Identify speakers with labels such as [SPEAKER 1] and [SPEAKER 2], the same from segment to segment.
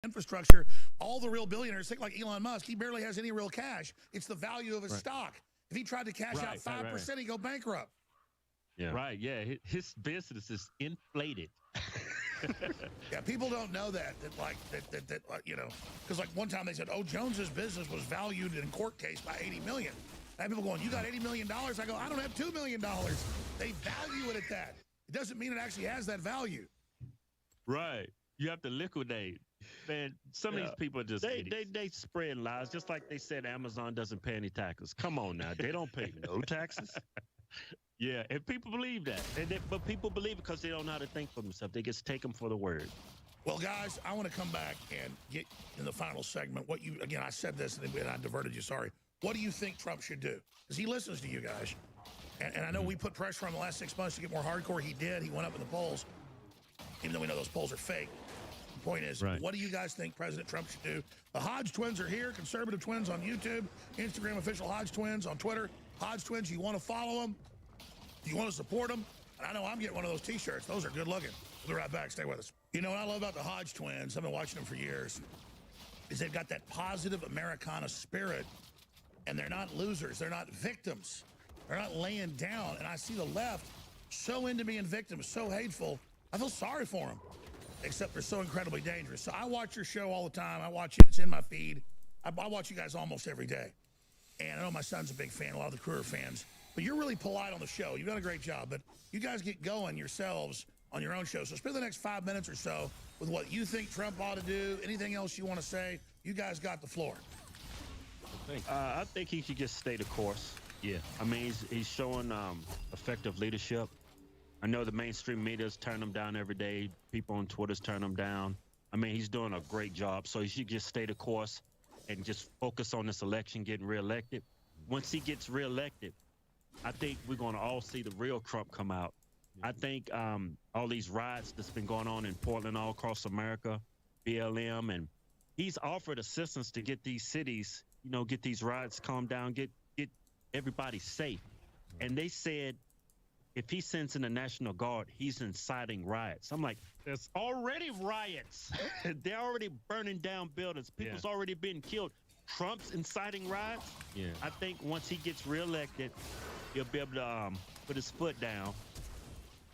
[SPEAKER 1] infrastructure. All the real billionaires, think like Elon Musk, he barely has any real cash. It's the value of his stock. If he tried to cash out 5%, he'd go bankrupt.
[SPEAKER 2] Yeah. Right, yeah. His business is inflated.
[SPEAKER 1] Yeah, people don't know that you know, because like one time they said, oh, Jones's business was valued in court case by $80 million. And people going, you got $80 million? I go, I don't have $2 million. They value it at that. It doesn't mean it actually has that value.
[SPEAKER 2] Right. You have to liquidate. Man, some of these people are just they spread lies, just like they said Amazon doesn't pay any taxes. Come on now. They don't pay no taxes. Yeah, and people believe that. But people believe it because they don't know how to think for themselves. They just take them for the word.
[SPEAKER 1] Well, guys, I want to come back and get in the final segment. Again, I said this and I diverted you, sorry. What do you think Trump should do? Because he listens to you guys. And I know we put pressure on the last 6 months to get more hardcore. He did. He went up in the polls, even though we know those polls are fake. The point is, what do you guys think President Trump should do? The Hodge twins are here, Conservative Twins on YouTube, Instagram official Hodge Twins on Twitter. Hodge Twins, you want to follow them? You want to support them? And I know I'm getting one of those T-shirts. Those are good looking. We'll be right back. Stay with us. You know what I love about the Hodge Twins, I've been watching them for years, is they've got that positive Americana spirit, and they're not losers. They're not victims. They're not laying down. And I see the left so into being victims, so hateful. I feel sorry for them, except they're so incredibly dangerous. So I watch your show all the time. I watch it. It's in my feed. I watch you guys almost every day. And I know my son's a big fan. A lot of the crew are fans. But you're really polite on the show. You've done a great job. But you guys get going yourselves on your own show. So spend the next 5 minutes or so with what you think Trump ought to do. Anything else you want to say, you guys got the floor.
[SPEAKER 2] I think he should just stay the course. Yeah. I mean, he's showing effective leadership. I know the mainstream media's turn him down every day. People on Twitter's turn him down. I mean, he's doing a great job. So he should just stay the course and just focus on this election, getting reelected. Once he gets reelected, I think we're going to all see the real Trump come out. I think all these riots that's been going on in Portland, all across America, BLM, and he's offered assistance to get these cities, you know, get these riots calmed down, get everybody safe. And they said if he sends in the National Guard, he's inciting riots. I'm like, there's already riots. They're already burning down buildings. People's already been killed. Trump's inciting riots? Yeah. I think once he gets reelected, he'll be able to put his foot down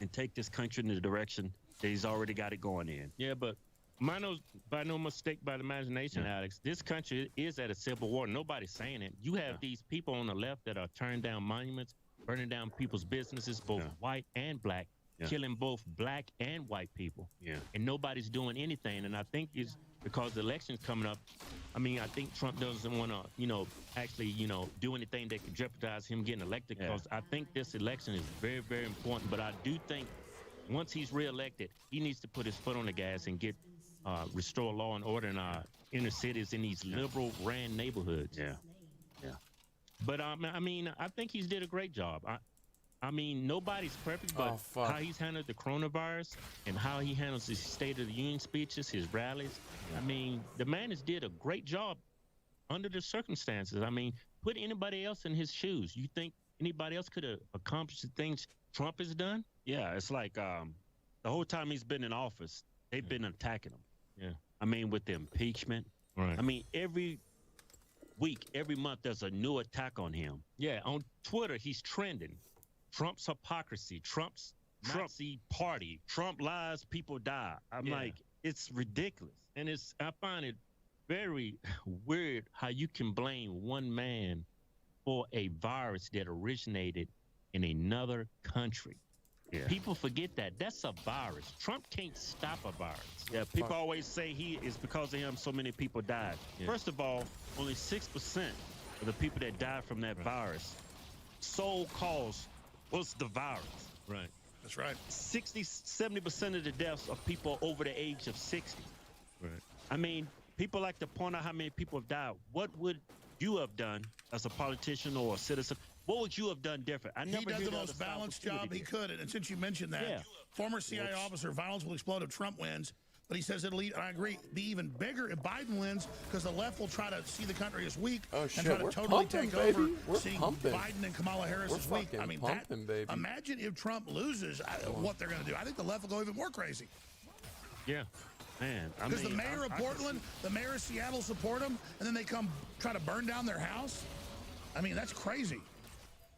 [SPEAKER 2] and take this country in the direction that he's already got it going in. Yeah, but by no mistake by the imagination, Alex, this country is at a civil war. Nobody's saying it. You have these people on the left that are tearing down monuments, burning down people's businesses, both white and black, killing both black and white people. Yeah. And nobody's doing anything. And I think it's because the election's coming up. I mean, I think Trump doesn't want to, you know, actually, you know, do anything that could jeopardize him getting elected, because I think this election is very, very important. But I do think once he's reelected, he needs to put his foot on the gas and get restore law and order in our inner cities in these liberal ran neighborhoods. Yeah. Yeah. But I mean, I think he's did a great job. I mean, nobody's perfect, but how he's handled the coronavirus and how he handles his State of the Union speeches, his rallies. I mean, the man has did a great job under the circumstances. I mean, put anybody else in his shoes. You think anybody else could have accomplished the things Trump has done? Yeah, it's like the whole time he's been in office, they've been attacking him. Yeah. I mean, with the impeachment. Right. I mean, every week, every month, there's a new attack on him. Yeah, on Twitter, he's trending. Trump's hypocrisy, Trump's Nazi party, Trump lies, people die. I'm like, it's ridiculous. And I find it very weird how you can blame one man for a virus that originated in another country. Yeah. People forget that. That's a virus. Trump can't stop a virus. Yeah, people always say it's because of him so many people died. Yeah. First of all, only 6% of the people that died from that virus, sole cause was the virus. Right.
[SPEAKER 1] That's right.
[SPEAKER 2] 70% of the deaths are people over the age of 60. Right. I mean, people like to point out how many people have died. What would you have done as a politician or a citizen? What would you have done different?
[SPEAKER 1] He does the most balanced job he could. And since you mentioned that, former CIA officer, violence will explode if Trump wins. But he says it'll, and I agree, be even bigger if Biden wins, because the left will try to see the country as weak and try to totally take over, seeing Biden and Kamala Harris as weak. I mean, imagine if Trump loses, what they're going to do. I think the left will go even more crazy.
[SPEAKER 2] Yeah. Man, I
[SPEAKER 1] Because
[SPEAKER 2] mean,
[SPEAKER 1] the mayor of Portland, the mayor of Seattle support them, and then they come try to burn down their house. I mean, that's crazy.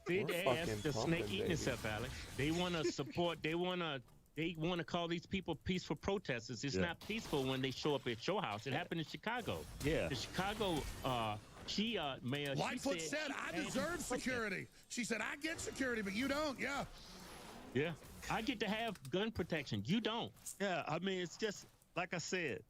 [SPEAKER 3] See,
[SPEAKER 4] We're
[SPEAKER 3] that's
[SPEAKER 4] fucking
[SPEAKER 3] the snake
[SPEAKER 4] pumping,
[SPEAKER 3] eating
[SPEAKER 4] baby.
[SPEAKER 3] itself, Alex. They want to support. They want to call these people peaceful protesters. It's not peaceful when they show up at your house. It happened in Chicago.
[SPEAKER 2] Yeah.
[SPEAKER 3] The Chicago mayor.
[SPEAKER 1] Lightfoot
[SPEAKER 3] she
[SPEAKER 1] said, I deserve security. She said, I get security, but you don't. Yeah.
[SPEAKER 3] Yeah. I get to have gun protection. You don't.
[SPEAKER 2] Yeah, I mean, it's just like I said,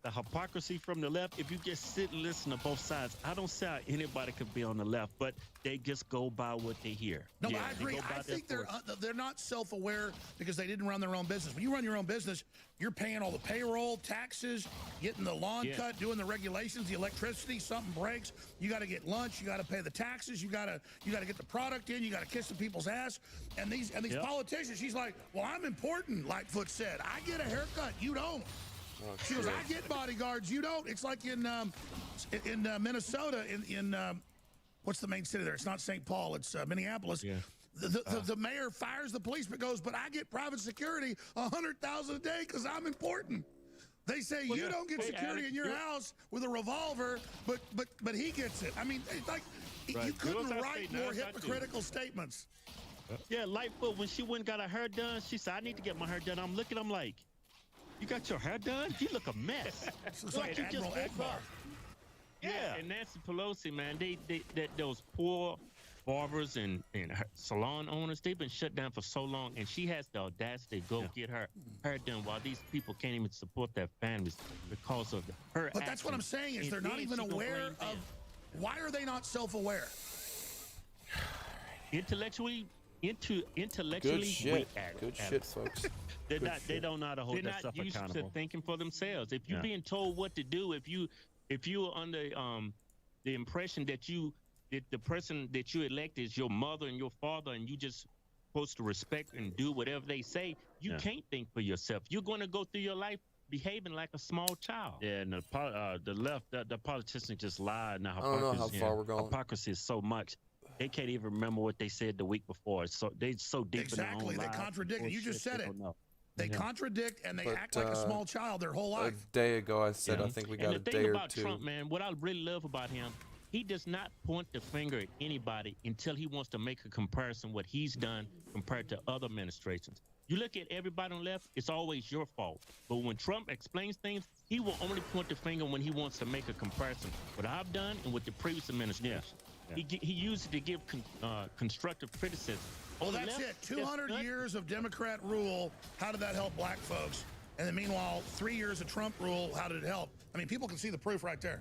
[SPEAKER 2] the hypocrisy from the left. If you just sit and listen to both sides, I don't see how anybody could be on the left, but they just go by what they hear.
[SPEAKER 1] No,
[SPEAKER 2] Yeah,
[SPEAKER 1] I
[SPEAKER 2] they
[SPEAKER 1] agree.
[SPEAKER 2] go by
[SPEAKER 1] I think
[SPEAKER 2] their
[SPEAKER 1] they're not self-aware because they didn't run their own business. When you run your own business, you're paying all the payroll, taxes, getting the lawn cut, doing the regulations, the electricity. Something breaks, you got to get lunch. You got to pay the taxes. You got to get the product in. You got to kiss the people's ass. And these politicians, she's like, well, I'm important. Lightfoot said, I get a haircut. You don't.
[SPEAKER 4] Oh,
[SPEAKER 1] She goes, I get bodyguards. You don't. It's like in Minnesota, in what's the main city there? It's not St. Paul. It's Minneapolis.
[SPEAKER 3] Yeah.
[SPEAKER 1] The mayor fires the police, but goes, but I get private security, $100,000 a day because I'm important. They say you don't get security in your house with a revolver, but he gets it. I mean, it's like you couldn't write more hypocritical statements.
[SPEAKER 2] Yeah, Lightfoot, when she went and got her hair done, she said, I need to get my hair done. I'm looking, I'm like, you got your hair done? You look a mess.
[SPEAKER 1] It's like
[SPEAKER 2] you
[SPEAKER 1] Admiral
[SPEAKER 2] just woke
[SPEAKER 1] Akbar.
[SPEAKER 2] up.
[SPEAKER 3] Yeah, and Nancy Pelosi, man, those poor barbers and salon owners, they've been shut down for so long, and she has the audacity to go get her hair done while these people can't even support their families because of her.
[SPEAKER 1] But that's what I'm saying is they're not even aware of. Why are they not self-aware?
[SPEAKER 3] Intellectually
[SPEAKER 4] Good shit. Good shit, folks.
[SPEAKER 2] They don't know how to hold
[SPEAKER 3] They're
[SPEAKER 2] themselves
[SPEAKER 3] not used
[SPEAKER 2] accountable.
[SPEAKER 3] to thinking for themselves. If you're being told what to do, if you're under the impression that the person that you elect is your mother and your father, and you just supposed to respect and do whatever they say, you can't think for yourself. You're going to go through your life behaving like a small child.
[SPEAKER 2] Yeah, and the left, the politicians just lie. Now,
[SPEAKER 4] I don't know how far we're going.
[SPEAKER 2] Hypocrisy is so much. They can't even remember what they said the week before. So they're so deep in their own
[SPEAKER 1] Exactly. They
[SPEAKER 2] lives.
[SPEAKER 1] contradict. You just said it. They contradict and they
[SPEAKER 4] But,
[SPEAKER 1] act like a small child their whole
[SPEAKER 4] A
[SPEAKER 1] life.
[SPEAKER 4] day ago, I said I think we got
[SPEAKER 3] And
[SPEAKER 4] a
[SPEAKER 3] the
[SPEAKER 4] day
[SPEAKER 3] thing
[SPEAKER 4] or
[SPEAKER 3] about
[SPEAKER 4] two.
[SPEAKER 3] Trump, man, what I really love about him, he does not point the finger at anybody until he wants to make a comparison what he's done compared to other administrations. You look at everybody on the left, it's always your fault. But when Trump explains things, he will only point the finger when he wants to make a comparison. What I've done and what the previous administration. He used it to give constructive criticism.
[SPEAKER 1] Well,
[SPEAKER 3] On the
[SPEAKER 1] that's
[SPEAKER 3] left,
[SPEAKER 1] it. 200 years of Democrat rule. How did that help black folks? And then meanwhile, 3 years of Trump rule. How did it help? I mean, people can see the proof right there.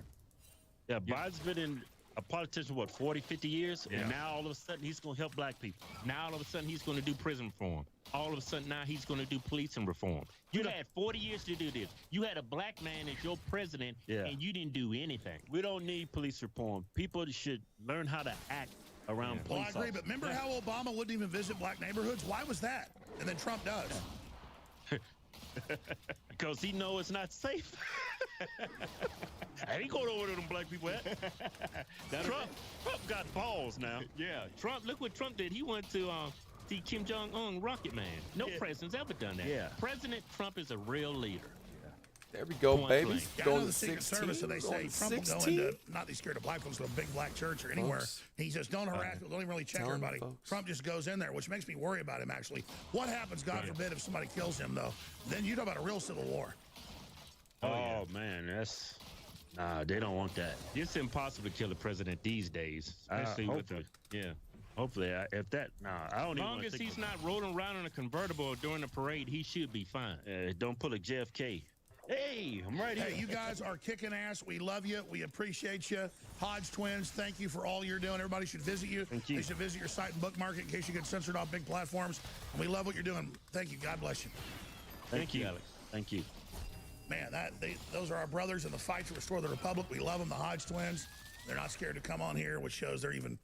[SPEAKER 2] Yeah, Biden's been in a politician, what, 40, 50 years?
[SPEAKER 3] Yeah.
[SPEAKER 2] And now all of a sudden he's going to help black people.
[SPEAKER 3] Now all of a sudden he's going to do prison reform. All of a sudden now he's going to do policing reform. You had 40 years to do this. You had a black man as your president, and you didn't do anything.
[SPEAKER 2] We don't need police reform. People should learn how to act around
[SPEAKER 1] Well,
[SPEAKER 2] police
[SPEAKER 1] I agree,
[SPEAKER 2] officers.
[SPEAKER 1] but remember how Obama wouldn't even visit black neighborhoods? Why was that? And then Trump does.
[SPEAKER 2] Because he know it's not safe. I ain't going over to them black people at. Trump got balls now.
[SPEAKER 3] Yeah, Trump. Look what Trump did. He went to see Kim Jong-un, Rocket Man. No president's ever done that.
[SPEAKER 2] Yeah.
[SPEAKER 3] President Trump is a real leader.
[SPEAKER 4] There we go,
[SPEAKER 3] Point
[SPEAKER 4] baby.
[SPEAKER 3] blank.
[SPEAKER 1] Yeah, I
[SPEAKER 4] Going
[SPEAKER 1] know
[SPEAKER 4] to
[SPEAKER 1] the Secret
[SPEAKER 4] 16.
[SPEAKER 1] Service, so they say
[SPEAKER 4] Going to
[SPEAKER 1] Trump will go
[SPEAKER 4] 16.
[SPEAKER 1] into, not these scared of black folks, to a big black church or anywhere.
[SPEAKER 4] Folks.
[SPEAKER 1] He says, don't harass people, don't even really check
[SPEAKER 4] Telling
[SPEAKER 1] everybody.
[SPEAKER 4] folks.
[SPEAKER 1] Trump just goes in there, which makes me worry about him, actually. What happens, God forbid, if somebody kills him, though? Then you talk about a real civil war.
[SPEAKER 2] Oh, man, that's... Nah, they don't want that.
[SPEAKER 3] It's impossible to kill a president these days, especially with the
[SPEAKER 2] Hopefully, if that... Nah, I don't
[SPEAKER 3] As
[SPEAKER 2] even
[SPEAKER 3] long
[SPEAKER 2] wanna
[SPEAKER 3] as
[SPEAKER 2] think
[SPEAKER 3] he's not rolling around in a convertible during the parade, he should be fine.
[SPEAKER 2] don't pull a JFK. Hey, I'm right here.
[SPEAKER 1] Hey, you guys are kicking ass. We love you. We appreciate you. Hodge Twins, thank you for all you're doing. Everybody should visit you.
[SPEAKER 2] Thank you.
[SPEAKER 1] They should visit your site and bookmark it in case you get censored off big platforms. And we love what you're doing. Thank you. God bless you.
[SPEAKER 2] Thank you,
[SPEAKER 3] Alex.
[SPEAKER 2] Thank you.
[SPEAKER 1] Man, those are our brothers in the fight to restore the Republic. We love them, the Hodge Twins. They're not scared to come on here, which shows they're even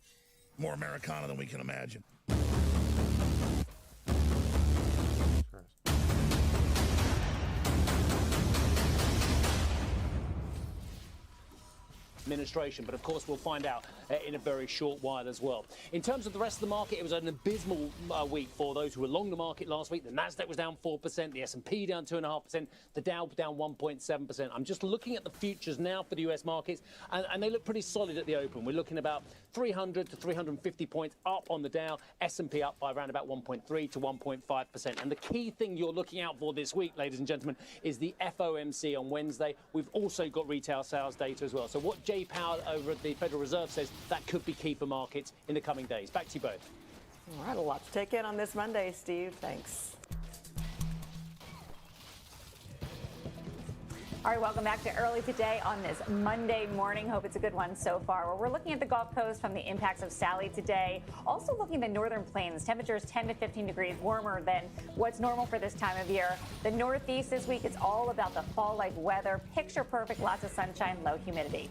[SPEAKER 1] more Americana than we can imagine.
[SPEAKER 5] administration. But of course, we'll find out in a very short while as well. In terms of the rest of the market, it was an abysmal week for those who were long the market last week. The Nasdaq was down 4%, the S&P down 2.5%, the Dow down 1.7%. I'm just looking at the futures now for the US markets, and they look pretty solid at the open. We're looking about 300 to 350 points up on the Dow, S&P up by around about 1.3 to 1.5%. And the key thing you're looking out for this week, ladies and gentlemen, is the FOMC on Wednesday. We've also got retail sales data as well. So what Jay Powell over at the Federal Reserve says, that could be key for markets in the coming days. Back to you both.
[SPEAKER 6] All right, a lot to take in on this Monday, Steve. Thanks.
[SPEAKER 7] All right, welcome back to Early Today on this Monday morning. Hope it's a good one so far. Well, we're looking at the Gulf Coast from the impacts of Sally today. Also looking at the northern plains, temperatures 10 to 15 degrees warmer than what's normal for this time of year. The Northeast this week, it's all about the fall-like weather. Picture perfect, lots of sunshine, low humidity.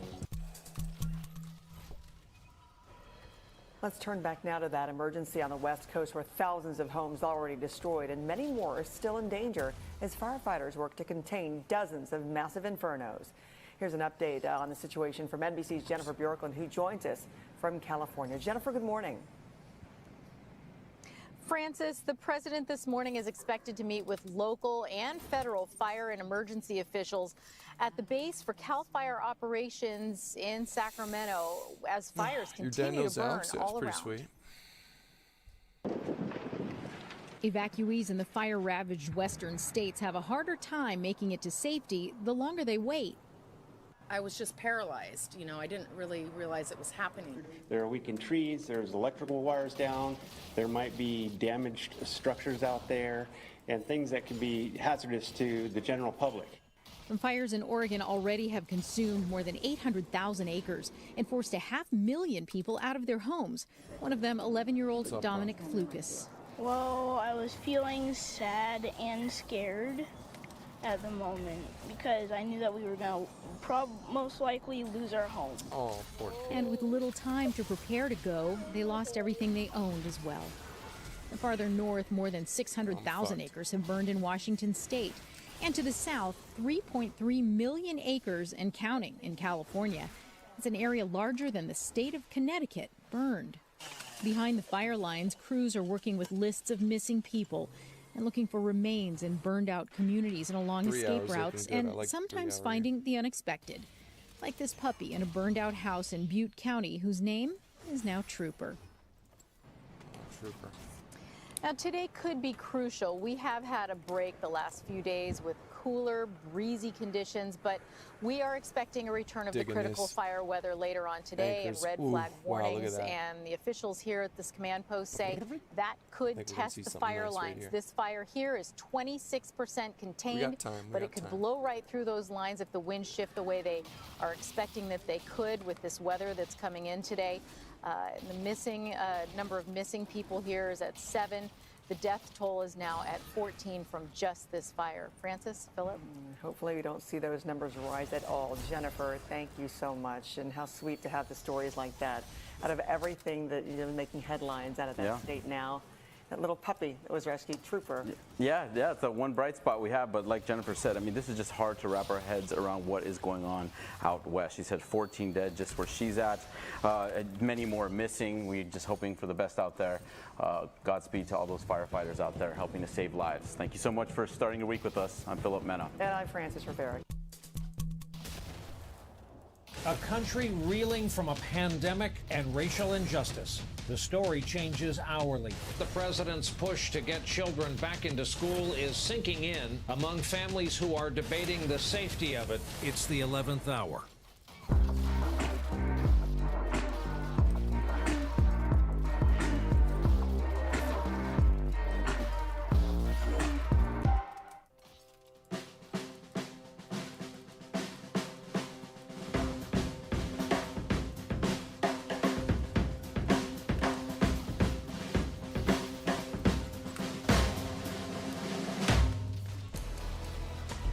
[SPEAKER 6] Let's turn back now to that emergency on the West Coast where thousands of homes already destroyed and many more are still in danger as firefighters work to contain dozens of massive infernos. Here's an update on the situation from NBC's Jennifer Bjorklund, who joins us from California. Jennifer, good morning.
[SPEAKER 8] Francis, the president this morning is expected to meet with local and federal fire and emergency officials at the base for CAL FIRE operations in Sacramento as fires continue to burn all around.
[SPEAKER 4] Sweet.
[SPEAKER 9] Evacuees in the fire-ravaged western states have a harder time making it to safety the longer they wait.
[SPEAKER 10] I was just paralyzed. You know, I didn't really realize it was happening.
[SPEAKER 11] There are weakened trees, there's electrical wires down, there might be damaged structures out there, and things that can be hazardous to the general public.
[SPEAKER 9] The fires in Oregon already have consumed more than 800,000 acres and forced 500,000 people out of their homes. One of them, 11-year-old Dominic Flukas.
[SPEAKER 12] Well, I was feeling sad and scared at the moment because I knew that we were going to most likely lose our home.
[SPEAKER 4] Oh, poor kid.
[SPEAKER 9] And with little time to prepare to go, they lost everything they owned as well. Farther north, more than 600,000 acres have burned in Washington state. And to the south, 3.3 million acres and counting in California. It's an area larger than the state of Connecticut burned. Behind the fire lines, crews are working with lists of missing people and looking for remains in burned-out communities and along escape routes, and sometimes finding the unexpected, like this puppy in a burned-out house in Butte County, whose name is now Trooper.
[SPEAKER 8] Now, today could be crucial. We have had a break the last few days with cooler, breezy conditions, but we are expecting a return of the critical fire weather later on today and red flag warnings. And the officials here at this command post say that could test the fire lines. This fire here is 26% contained, but it could blow right through those lines if the winds shift the way they are expecting that they could with this weather that's coming in today. The missing number of missing people here is at 7. The death toll is now at 14 from just this fire. Francis, Philip?
[SPEAKER 6] Hopefully we don't see those numbers rise at all. Jennifer, thank you so much. And how sweet to have the stories like that. Out of everything that you're making headlines out of that state now, that little puppy that was rescued, Trooper.
[SPEAKER 13] Yeah, it's the one bright spot we have, but like Jennifer said, I mean, this is just hard to wrap our heads around what is going on out west. She said 14 dead just where she's at, many more missing. We're just hoping for the best out there. Godspeed to all those firefighters out there helping to save lives. Thank you so much for starting your week with us. I'm Philip Mena.
[SPEAKER 6] And I'm Francis Rivera.
[SPEAKER 14] A country reeling from a pandemic and racial injustice. The story changes hourly. The president's push to get children back into school is sinking in among families who are debating the safety of it. It's the 11th hour.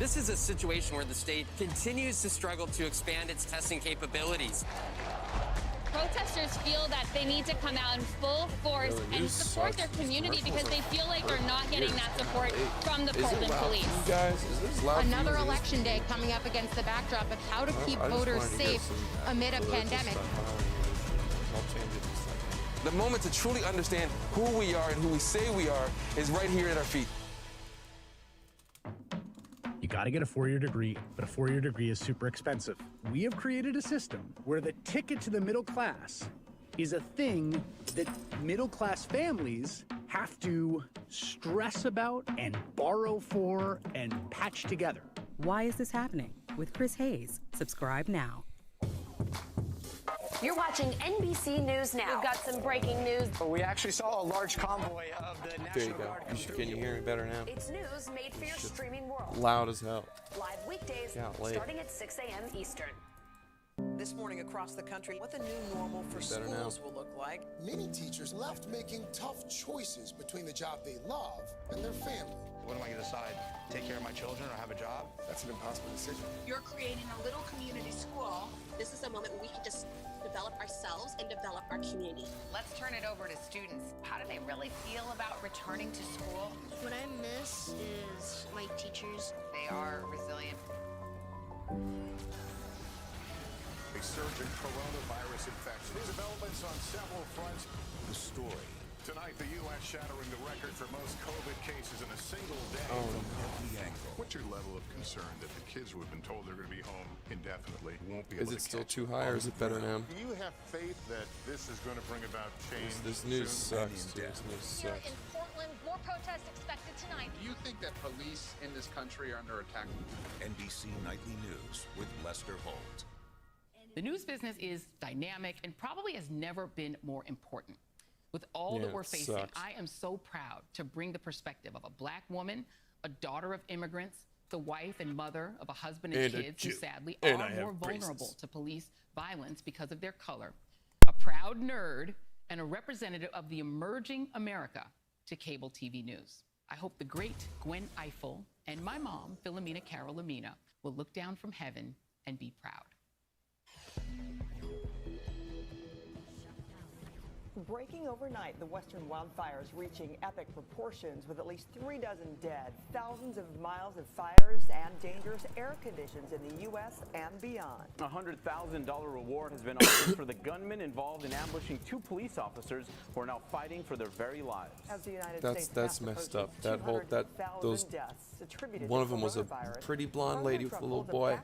[SPEAKER 15] This is a situation where the state continues to struggle to expand its testing capabilities. protesters feel that they need to come out in full force and support their community because they feel like they're not getting that support from the Portland police.
[SPEAKER 4] You guys, is this loud?
[SPEAKER 16] Another election day coming up against the backdrop of how to keep voters safe amid a pandemic.
[SPEAKER 17] The moment to truly understand who we are and who we say we are is right here at our feet.
[SPEAKER 18] You got to get a four-year degree, but a four-year degree is super expensive. We have created a system where the ticket to the middle class is a thing that middle-class families have to stress about and borrow for and patch together.
[SPEAKER 19] Why is this happening? With Chris Hayes. Subscribe now.
[SPEAKER 20] You're watching NBC News Now. We've got some breaking news.
[SPEAKER 21] We actually saw a large convoy of the National
[SPEAKER 4] There you go.
[SPEAKER 21] Guard.
[SPEAKER 4] Can you hear me better now?
[SPEAKER 20] It's news made for your streaming world.
[SPEAKER 4] Loud as hell.
[SPEAKER 20] Live weekdays starting at 6 a.m. Eastern.
[SPEAKER 22] This morning across the country, what the new normal for schools will look like.
[SPEAKER 23] Many teachers left making tough choices between the job they love and their family.
[SPEAKER 24] What am I going to decide? Take care of my children or have a job?
[SPEAKER 23] That's an impossible decision.
[SPEAKER 25] You're creating a little community school. This is a moment where we can just develop ourselves and develop our community.
[SPEAKER 26] Let's turn it over to students. How do they really feel about returning to school?
[SPEAKER 27] What I miss is my teachers.
[SPEAKER 26] They are resilient.
[SPEAKER 28] A surge in coronavirus infection. These developments on several fronts. The story. Tonight, the U.S. shattering the record for most COVID cases in a single day.
[SPEAKER 29] From every angle. What's your level of concern that the kids who have been told they're going to be home indefinitely won't be able to
[SPEAKER 4] Is it still too high or is it better now?
[SPEAKER 29] Do you have faith that this is going to bring about change?
[SPEAKER 4] This news
[SPEAKER 29] soon?
[SPEAKER 4] sucks. This news
[SPEAKER 30] Here
[SPEAKER 4] sucks.
[SPEAKER 30] in Portland, more protests expected tonight.
[SPEAKER 31] Do you think that police in this country are under attack?
[SPEAKER 29] NBC Nightly News with Lester Holt.
[SPEAKER 32] The news business is dynamic and probably has never been more important. With all that we're facing, I am so proud to bring the perspective of a black woman, a daughter of immigrants, the wife and mother of a husband and kids who sadly are more vulnerable to police violence because of their color, a proud nerd, and a representative of the emerging America to cable TV news. I hope the great Gwen Ifill and my mom, Philomena Carol Lamina, will look down from heaven and be proud.
[SPEAKER 6] Breaking overnight, the western wildfires reaching epic proportions with at least 36 dead, thousands of miles of fires, and dangerous air conditions in the U.S. and beyond.
[SPEAKER 13] A $100,000 reward has been offered for the gunman involved in ambushing 2 police officers who are now fighting for their very lives.
[SPEAKER 6] As the United
[SPEAKER 4] That's
[SPEAKER 6] States
[SPEAKER 4] messed up. That whole those one of them was a pretty blonde lady with a little boy.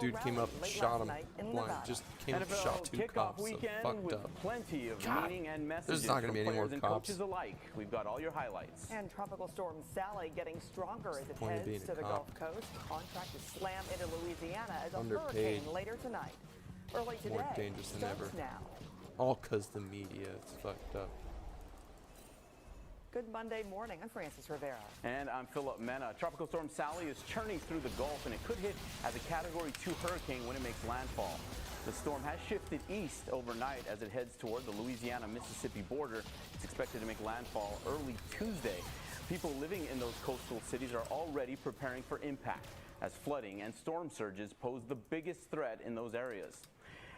[SPEAKER 4] Dude came up, shot him blind. Just came up, shot 2 cops. So fucked up.
[SPEAKER 13] Plenty of meaning and messages
[SPEAKER 4] There's not going to be any more
[SPEAKER 13] and
[SPEAKER 4] cops.
[SPEAKER 13] coaches alike. We've got all your highlights.
[SPEAKER 6] And Tropical Storm Sally getting stronger as it heads to the Gulf Coast. On track to slam into Louisiana as a hurricane later tonight. Early today,
[SPEAKER 4] More dangerous than ever.
[SPEAKER 6] now.
[SPEAKER 4] All because the media. It's fucked up.
[SPEAKER 6] Good Monday morning. I'm Francis Rivera.
[SPEAKER 13] And I'm Philip Mena. Tropical Storm Sally is churning through the Gulf, and it could hit as a Category 2 hurricane when it makes landfall. The storm has shifted east overnight as it heads toward the Louisiana-Mississippi border. It's expected to make landfall early Tuesday. People living in those coastal cities are already preparing for impact, as flooding and storm surges pose the biggest threat in those areas.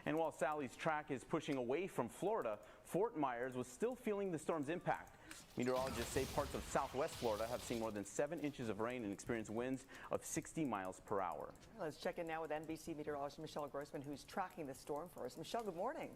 [SPEAKER 13] And while Sally's track is pushing away from Florida, Fort Myers was still feeling the storm's impact. Meteorologists say parts of southwest Florida have seen more than 7 inches of rain and experienced winds of 60 miles per hour.
[SPEAKER 6] Let's check in now with NBC meteorologist Michelle Grossman, who's tracking the storm for us. Michelle, good morning.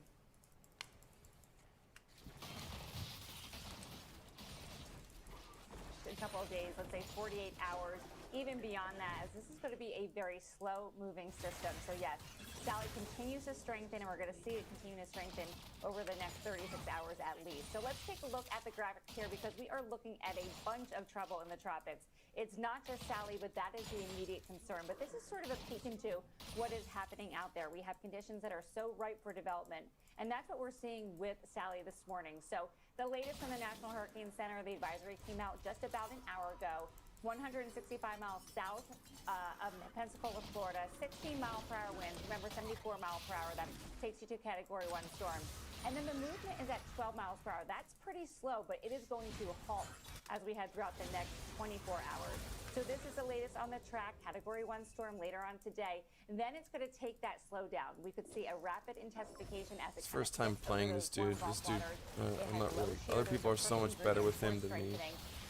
[SPEAKER 7] A couple of days, let's say 48 hours, even beyond that, as this is going to be a very slow moving system. So yes, Sally continues to strengthen, and we're going to see it continue to strengthen over the next 36 hours at least. So let's take a look at the graphics here, because we are looking at a bunch of trouble in the tropics. It's not just Sally, but that is the immediate concern. But this is sort of a peek into what is happening out there. We have conditions that are so ripe for development, and that's what we're seeing with Sally this morning. So the latest from the National Hurricane Center, the advisory came out just about an hour ago. 165 miles south of Pensacola, Florida. 16-mile-per-hour winds. Remember, 74-mile-per-hour. That takes you to Category 1 storm. And then the movement is at 12 miles per hour. That's pretty slow, but it is going to halt as we head throughout the next 24 hours. So this is the latest on the track, Category 1 storm later on today. And then it's going to take that slow down. We could see a rapid intensification as it
[SPEAKER 4] It's first time playing this dude. I'm not really. Other people are so much better with him than me.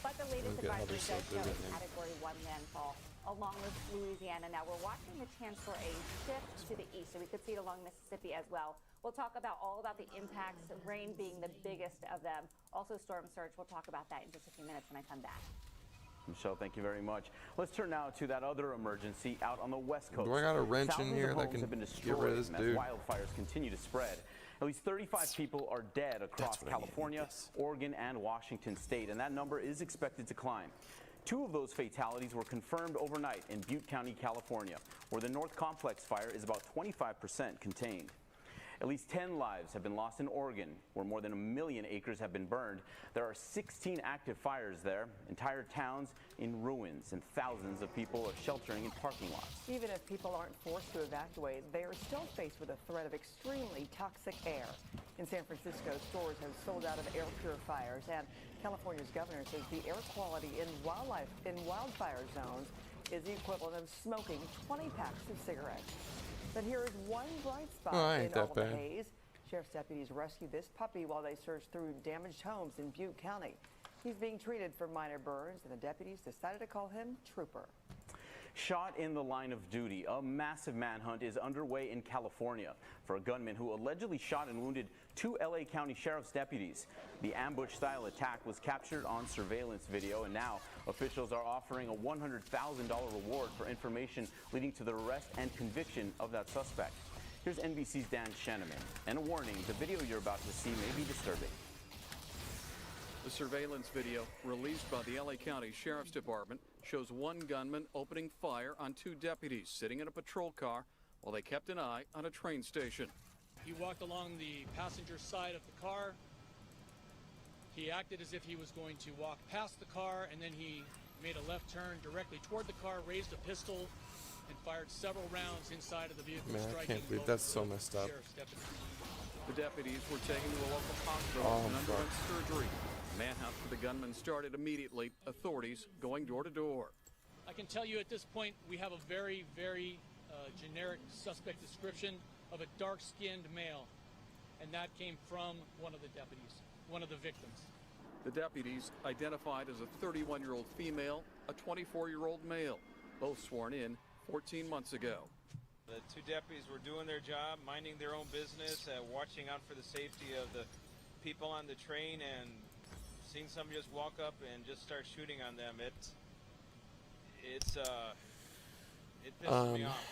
[SPEAKER 7] But the latest advisory does show a Category 1 landfall along with Louisiana. Now we're watching the chance for a shift to the east, so we could see it along Mississippi as well. We'll talk about all about the impacts, rain being the biggest of them. Also storm surge. We'll talk about that in just a few minutes when I come back.
[SPEAKER 13] Michelle, thank you very much. Let's turn now to that other emergency out on the West Coast.
[SPEAKER 4] Do I got a wrench in here that can get rid of this dude?
[SPEAKER 13] As wildfires continue to spread. At least 35 people are dead across California, Oregon, and Washington state, and that number is expected to climb. 2 of those fatalities were confirmed overnight in Butte County, California, where the North Complex fire is about 25% contained. At least 10 lives have been lost in Oregon, where more than 1 million acres have been burned. There are 16 active fires there, entire towns in ruins, and thousands of people are sheltering in parking lots.
[SPEAKER 6] Even if people aren't forced to evacuate, they are still faced with a threat of extremely toxic air. In San Francisco, stores have sold out of air purifiers, and California's governor says the air quality in wildfire zones is the equivalent of smoking 20 packs of cigarettes. But here is one bright spot in all the haze. Sheriff's deputies rescued this puppy while they searched through damaged homes in Butte County. He's being treated for minor burns, and the deputies decided to call him Trooper.
[SPEAKER 13] Shot in the line of duty, a massive manhunt is underway in California for a gunman who allegedly shot and wounded 2 LA County Sheriff's deputies. The ambush-style attack was captured on surveillance video, and now officials are offering a $100,000 reward for information leading to the arrest and conviction of that suspect. Here's NBC's Dan Sheneman, and a warning, the video you're about to see may be disturbing.
[SPEAKER 1] The surveillance video released by the LA County Sheriff's Department shows one gunman opening fire on 2 deputies sitting in a patrol car while they kept an eye on a train station.
[SPEAKER 2] He walked along the passenger side of the car. He acted as if he was going to walk past the car, and then he made a left turn directly toward the car, raised a pistol, and fired several rounds inside of the vehicle.
[SPEAKER 4] Man, I can't believe that's so messed up.
[SPEAKER 1] The deputies were taken to a local hospital and underwent surgery. Manhunt for the gunman started immediately, authorities going door to door.
[SPEAKER 2] I can tell you at this point we have a very, very generic suspect description of a dark-skinned male, and that came from one of the deputies, one of the victims.
[SPEAKER 1] The deputies identified as a 31-year-old female, a 24-year-old male, both sworn in 14 months ago.
[SPEAKER 3] The 2 deputies were doing their job, minding their own business, watching out for the safety of the people on the train, and seeing somebody just walk up and just start shooting on them. It pisses me off.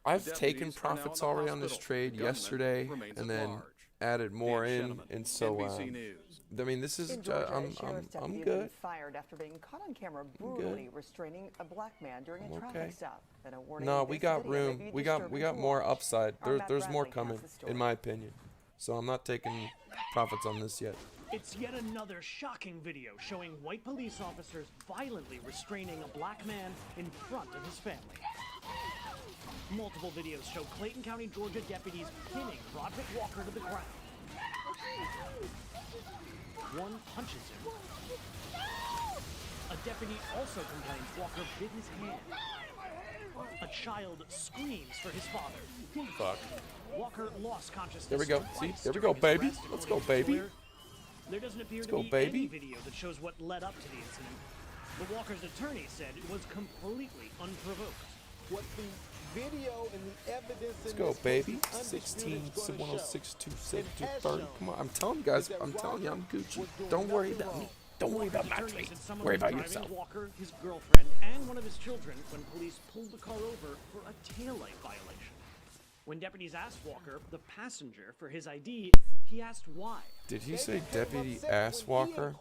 [SPEAKER 4] I've taken profits already on this trade yesterday, and then added more in, and so I mean, this is I'm good.
[SPEAKER 6] Fired after being caught on camera brutally restraining a black man during a traffic stop. Then a warning.
[SPEAKER 4] No, we got room. We got more upside. There's more coming, in my opinion. So I'm not taking profits on this yet.
[SPEAKER 5] It's yet another shocking video showing white police officers violently restraining a black man in front of his family. Multiple videos show Clayton County, Georgia deputies pinning Roderick Walker to the ground. One punches him. A deputy also complains Walker bit his hand. A child screams for his father.
[SPEAKER 4] Fuck.
[SPEAKER 5] Walker lost consciousness.
[SPEAKER 4] There we go. See? There we go, baby. Let's go, baby.
[SPEAKER 5] There doesn't appear
[SPEAKER 4] Let's
[SPEAKER 5] to
[SPEAKER 4] go,
[SPEAKER 5] be
[SPEAKER 4] baby.
[SPEAKER 5] any video that shows what led up to the incident. The Walker's attorney said it was completely unprovoked.
[SPEAKER 8] What the video and the evidence
[SPEAKER 4] Let's go, baby. 16, 106, 230. Come on. I'm telling you guys. I'm telling you, I'm Gucci. Don't worry about me. Don't worry about my trade. Worry about yourself.
[SPEAKER 5] Walker, his girlfriend, and one of his children when police pulled the car over for a taillight violation. When deputies asked Walker, the passenger, for his ID, he asked why.
[SPEAKER 4] Did he say Deputy Ass Walker?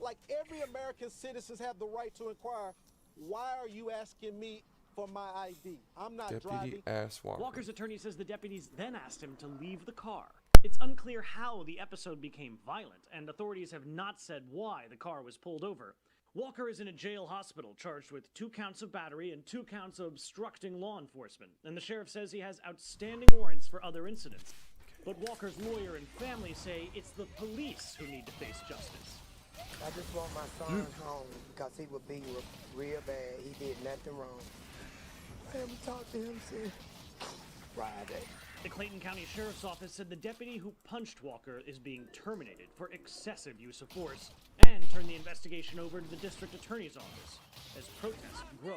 [SPEAKER 8] Like every American citizens have the right to inquire, why are you asking me for my ID? I'm not
[SPEAKER 4] Deputy
[SPEAKER 8] driving.
[SPEAKER 4] Ass Walker.
[SPEAKER 5] Walker's attorney says the deputies then asked him to leave the car. It's unclear how the episode became violent, and authorities have not said why the car was pulled over. Walker is in a jail hospital charged with 2 counts of battery and 2 counts of obstructing law enforcement. And the sheriff says he has outstanding warrants for other incidents. But Walker's lawyer and family say it's the police who need to face justice.
[SPEAKER 9] I just want my son home because he was beat real bad. He did nothing wrong. I haven't talked to him since Friday.
[SPEAKER 5] The Clayton County Sheriff's Office said the deputy who punched Walker is being terminated for excessive use of force and turned the investigation over to the district attorney's office as protests grow.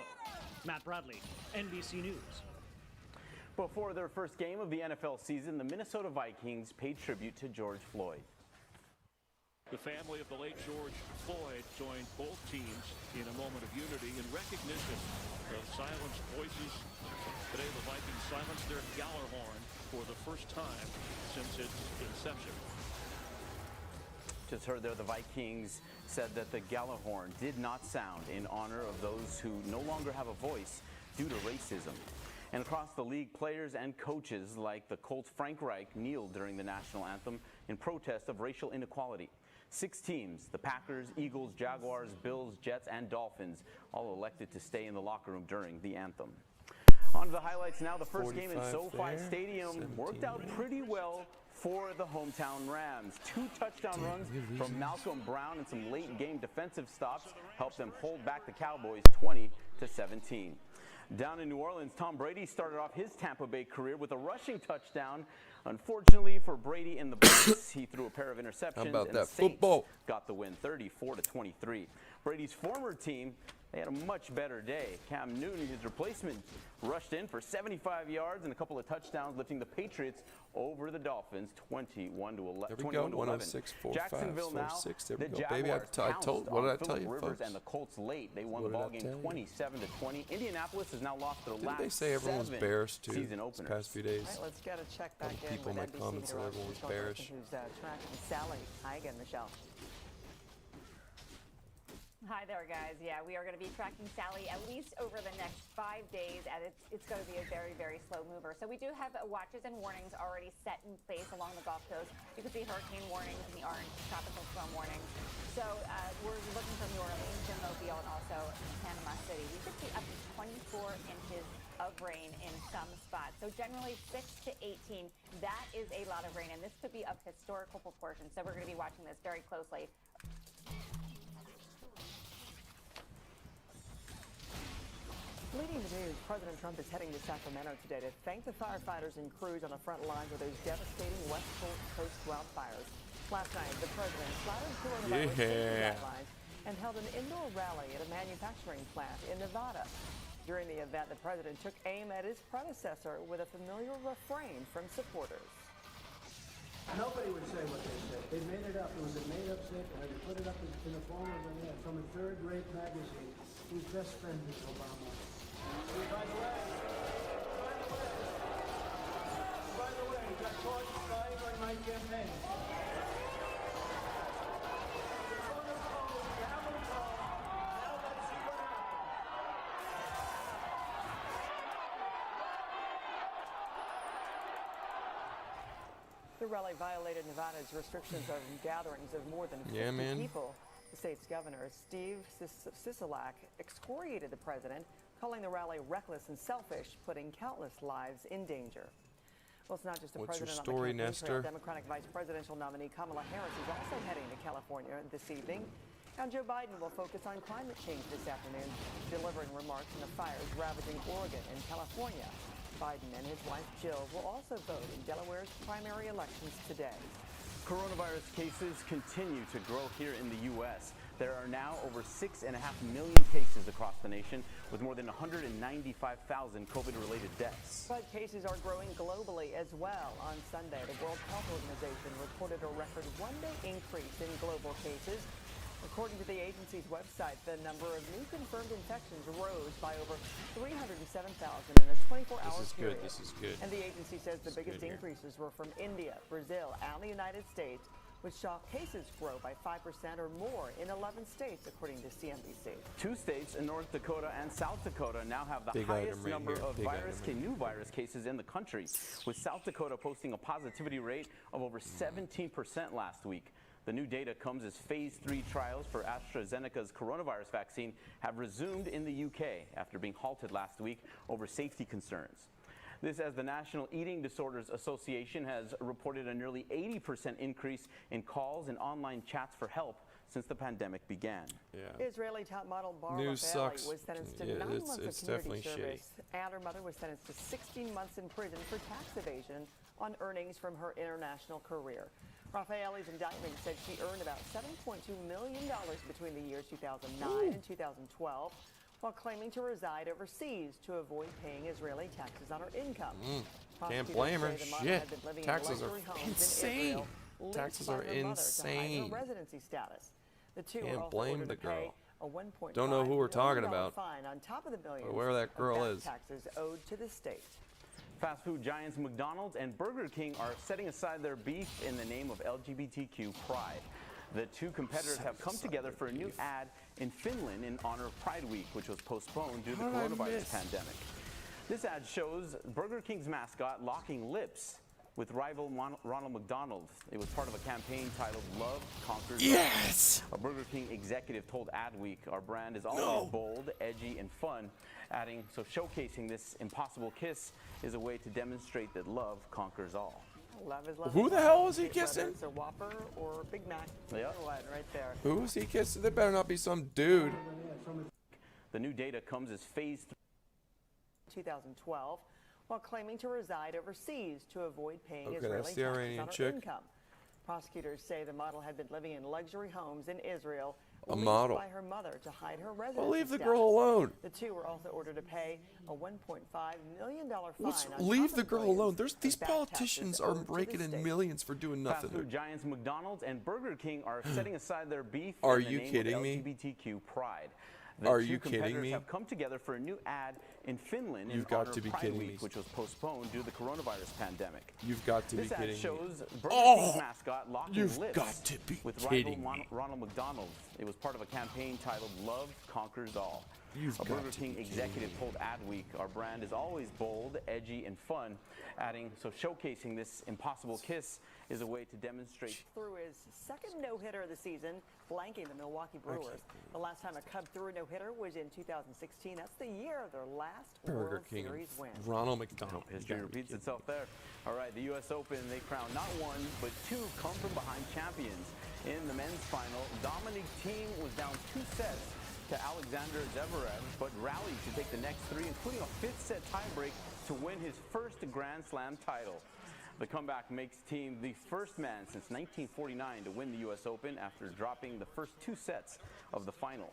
[SPEAKER 5] Matt Bradley, NBC News.
[SPEAKER 13] Before their first game of the NFL season, the Minnesota Vikings paid tribute to George Floyd.
[SPEAKER 10] The family of the late George Floyd joined both teams in a moment of unity and recognition of silenced voices. Today, the Vikings silenced their Gallahorn for the first time since its inception.
[SPEAKER 13] Just heard there, the Vikings said that the Gallahorn did not sound in honor of those who no longer have a voice due to racism. And across the league, players and coaches like the Colts' Frank Reich kneeled during the national anthem in protest of racial inequality. 6 teams, the Packers, Eagles, Jaguars, Bills, Jets, and Dolphins, all elected to stay in the locker room during the anthem. On to the highlights now. The first game in SoFi Stadium worked out pretty well for the hometown Rams. 2 touchdown runs from Malcolm Brown and some late game defensive stops helped them hold back the Cowboys 20-17. Down in New Orleans, Tom Brady started off his Tampa Bay career with a rushing touchdown. Unfortunately for Brady in the Bucs, he threw a pair of interceptions, and the Saints got the win 34-23. Brady's former team, they had a much better day. Cam Newton, his replacement, rushed in for 75 yards and a couple of touchdowns, lifting the Patriots over the Dolphins 21-11.
[SPEAKER 4] There we go, 106, 4,
[SPEAKER 13] Jacksonville
[SPEAKER 4] 5, 4,
[SPEAKER 13] now,
[SPEAKER 4] 6. There we
[SPEAKER 13] the
[SPEAKER 4] go.
[SPEAKER 13] Jaguars
[SPEAKER 4] Baby, I told, what did I tell you,
[SPEAKER 13] Rivers
[SPEAKER 4] folks?
[SPEAKER 13] and the Colts late. They won the ball game 27-20. Indianapolis has now lost their last
[SPEAKER 4] Didn't they say everyone was bearish too
[SPEAKER 13] season
[SPEAKER 4] these
[SPEAKER 13] openers.
[SPEAKER 4] past few days?
[SPEAKER 6] All right, let's get a check back in
[SPEAKER 4] people in
[SPEAKER 6] with
[SPEAKER 4] my
[SPEAKER 6] NBC
[SPEAKER 4] comments said everyone was bearish.
[SPEAKER 6] Who's tracking Sally. Hi again, Michelle.
[SPEAKER 7] Hi there, guys. Yeah, we are going to be tracking Sally at least over the next 5 days, and it's going to be a very, very slow mover. So we do have watches and warnings already set in place along the Gulf Coast. You can see hurricane warnings in the orange, tropical storm warnings. So we're looking from New Orleans to Mobile and also Panama City. We could see up to 24 inches of rain in some spots. So generally 6 to 18, that is a lot of rain, and this could be of historical proportions. So we're going to be watching this very closely.
[SPEAKER 6] Leading the news, President Trump is heading to Sacramento today to thank the firefighters and crews on the front lines of those devastating West Coast wildfires. Last night, the president flattered coronavirus safety guidelines and held an indoor rally at a manufacturing plant in Nevada. During the event, the president took aim at his predecessor with a familiar refrain from supporters.
[SPEAKER 11] Nobody would say what they said. They made it up. It was a made-up statement. They put it up in the form of an ad from a third-rate magazine whose best friend is Obama. By the way, you got caught spying on my campaign.
[SPEAKER 6] The rally violated Nevada's restrictions on gatherings of more than 50 people. The state's governor, Steve Sisolak, excoriated the president, calling the rally reckless and selfish, putting countless lives in danger. Well, it's not just the president on the campaign trail. Democratic Vice Presidential nominee Kamala Harris is also heading to California this evening. Now, Joe Biden will focus on climate change this afternoon, delivering remarks on the fires ravaging Oregon and California. Biden and his wife Jill will also vote in Delaware's primary elections today.
[SPEAKER 13] Coronavirus cases continue to grow here in the U.S. There are now over 6.5 million cases across the nation, with more than 195,000 COVID-related deaths.
[SPEAKER 6] But cases are growing globally as well. On Sunday, the World Health Organization reported a record one-day increase in global cases. According to the agency's website, the number of new confirmed infections rose by over 307,000 in a 24-hour period.
[SPEAKER 4] This is good.
[SPEAKER 6] And the agency says the biggest increases were from India, Brazil, and the United States, which saw cases grow by 5% or more in 11 states, according to CNBC.
[SPEAKER 13] 2 states in North Dakota and South Dakota now have the highest number of new virus cases in the country, with South Dakota posting a positivity rate of over 17% last week. The new data comes as phase 3 trials for AstraZeneca's coronavirus vaccine have resumed in the UK after being halted last week over safety concerns. This as the National Eating Disorders Association has reported a nearly 80% increase in calls and online chats for help since the pandemic began.
[SPEAKER 4] Yeah.
[SPEAKER 6] Israeli top model Bar
[SPEAKER 4] News
[SPEAKER 6] Rafaeli
[SPEAKER 4] sucks.
[SPEAKER 6] was sentenced to
[SPEAKER 4] Yeah,
[SPEAKER 6] 9 months
[SPEAKER 4] it's
[SPEAKER 6] of
[SPEAKER 4] definitely
[SPEAKER 6] community service, and her mother was sentenced to 16 months in prison for tax evasion on earnings from her international career. Rafaeli's indictment said she earned about $7.2 million between the years 2009 and 2012, while claiming to reside overseas to avoid paying Israeli taxes on her income.
[SPEAKER 4] Can't blame her. Shit. Taxes are insane. Taxes are insane.
[SPEAKER 6] Residency status. The two
[SPEAKER 4] Can't blame the girl.
[SPEAKER 6] $1.5
[SPEAKER 4] Don't know who we're talking about.
[SPEAKER 6] Fine on top of the millions
[SPEAKER 4] or where that girl
[SPEAKER 6] of
[SPEAKER 4] is.
[SPEAKER 6] taxes owed to the state.
[SPEAKER 13] Fast food giants McDonald's and Burger King are setting aside their beef in the name of LGBTQ pride. The two competitors have come together for a new ad in Finland in honor of Pride Week, which was postponed due to the coronavirus pandemic. This ad shows Burger King's mascot locking lips with rival Ronald McDonald. It was part of a campaign titled Love Conquers.
[SPEAKER 4] Yes!
[SPEAKER 13] A Burger King executive told Adweek, our brand is always bold, edgy, and fun, adding, so showcasing this impossible kiss is a way to demonstrate that love conquers all.
[SPEAKER 6] Love is love.
[SPEAKER 4] Who the hell was he kissing?
[SPEAKER 6] It's a Whopper or Big Mac.
[SPEAKER 13] Yep.
[SPEAKER 6] Right there.
[SPEAKER 4] Who was he kissing? There better not be some dude.
[SPEAKER 13] The new data comes as phase
[SPEAKER 6] 2012, while claiming to reside overseas to avoid paying
[SPEAKER 4] Okay,
[SPEAKER 6] Israeli
[SPEAKER 4] that's the
[SPEAKER 6] taxes
[SPEAKER 4] Iranian
[SPEAKER 6] on her
[SPEAKER 4] chick.
[SPEAKER 6] income. Prosecutors say the model had been living in luxury homes in Israel,
[SPEAKER 4] A
[SPEAKER 6] leased
[SPEAKER 4] model.
[SPEAKER 6] by her mother to hide her residency
[SPEAKER 4] Well, leave the
[SPEAKER 6] status.
[SPEAKER 4] girl alone.
[SPEAKER 6] The two were also ordered to pay a $1.5 million fine.
[SPEAKER 4] Let's
[SPEAKER 6] on
[SPEAKER 4] leave
[SPEAKER 6] top
[SPEAKER 4] the
[SPEAKER 6] of
[SPEAKER 4] girl
[SPEAKER 6] millions
[SPEAKER 4] alone. There's
[SPEAKER 6] of
[SPEAKER 4] these
[SPEAKER 6] back
[SPEAKER 4] politicians
[SPEAKER 6] taxes
[SPEAKER 4] are
[SPEAKER 6] owed to the
[SPEAKER 4] raking in
[SPEAKER 6] state.
[SPEAKER 4] millions for doing
[SPEAKER 13] Fast
[SPEAKER 4] nothing.
[SPEAKER 13] food giants McDonald's and Burger King are setting aside their beef
[SPEAKER 4] Are
[SPEAKER 13] in the
[SPEAKER 4] you
[SPEAKER 13] name
[SPEAKER 4] kidding
[SPEAKER 13] of
[SPEAKER 4] me?
[SPEAKER 13] LGBTQ pride. The
[SPEAKER 4] Are
[SPEAKER 13] two
[SPEAKER 4] you kidding
[SPEAKER 13] competitors
[SPEAKER 4] me?
[SPEAKER 13] have come together for a new ad in Finland
[SPEAKER 4] You've
[SPEAKER 13] in
[SPEAKER 4] got
[SPEAKER 13] honor
[SPEAKER 4] to
[SPEAKER 13] of
[SPEAKER 4] be
[SPEAKER 13] Pride
[SPEAKER 4] kidding
[SPEAKER 13] Week,
[SPEAKER 4] me.
[SPEAKER 13] which was postponed due to the coronavirus pandemic.
[SPEAKER 4] You've got to be
[SPEAKER 13] This ad
[SPEAKER 4] kidding me.
[SPEAKER 13] shows Burger
[SPEAKER 4] Oh!
[SPEAKER 13] King's mascot locking
[SPEAKER 4] You've
[SPEAKER 13] lips
[SPEAKER 4] got to be
[SPEAKER 13] with
[SPEAKER 4] kidding
[SPEAKER 13] rival
[SPEAKER 4] me.
[SPEAKER 13] Ronald McDonald. It was part of a campaign titled Love Conquers All.
[SPEAKER 4] You've
[SPEAKER 13] a
[SPEAKER 4] got
[SPEAKER 13] Burger
[SPEAKER 4] to
[SPEAKER 13] King
[SPEAKER 4] be kidding
[SPEAKER 13] executive
[SPEAKER 4] me.
[SPEAKER 13] told Adweek, our brand is always bold, edgy, and fun, adding, so showcasing this impossible kiss is a way to demonstrate.
[SPEAKER 6] Threw his second no-hitter of the season, blanking the Milwaukee Brewers. The last time a Cub threw a no-hitter was in 2016. That's the year of their last
[SPEAKER 4] Burger
[SPEAKER 6] World
[SPEAKER 4] King
[SPEAKER 6] Series win.
[SPEAKER 4] and Ronald McDonald.
[SPEAKER 13] History repeats itself there. All right, the U.S. Open, they crown not one, but two come-from-behind champions. In the men's final, Dominic Thiem was down 2 sets to Alexander Zverev, but rallied to take the next 3, including a 5th set tiebreak to win his first Grand Slam title. The comeback makes Thiem the first man since 1949 to win the U.S. Open after dropping the first 2 sets of the final.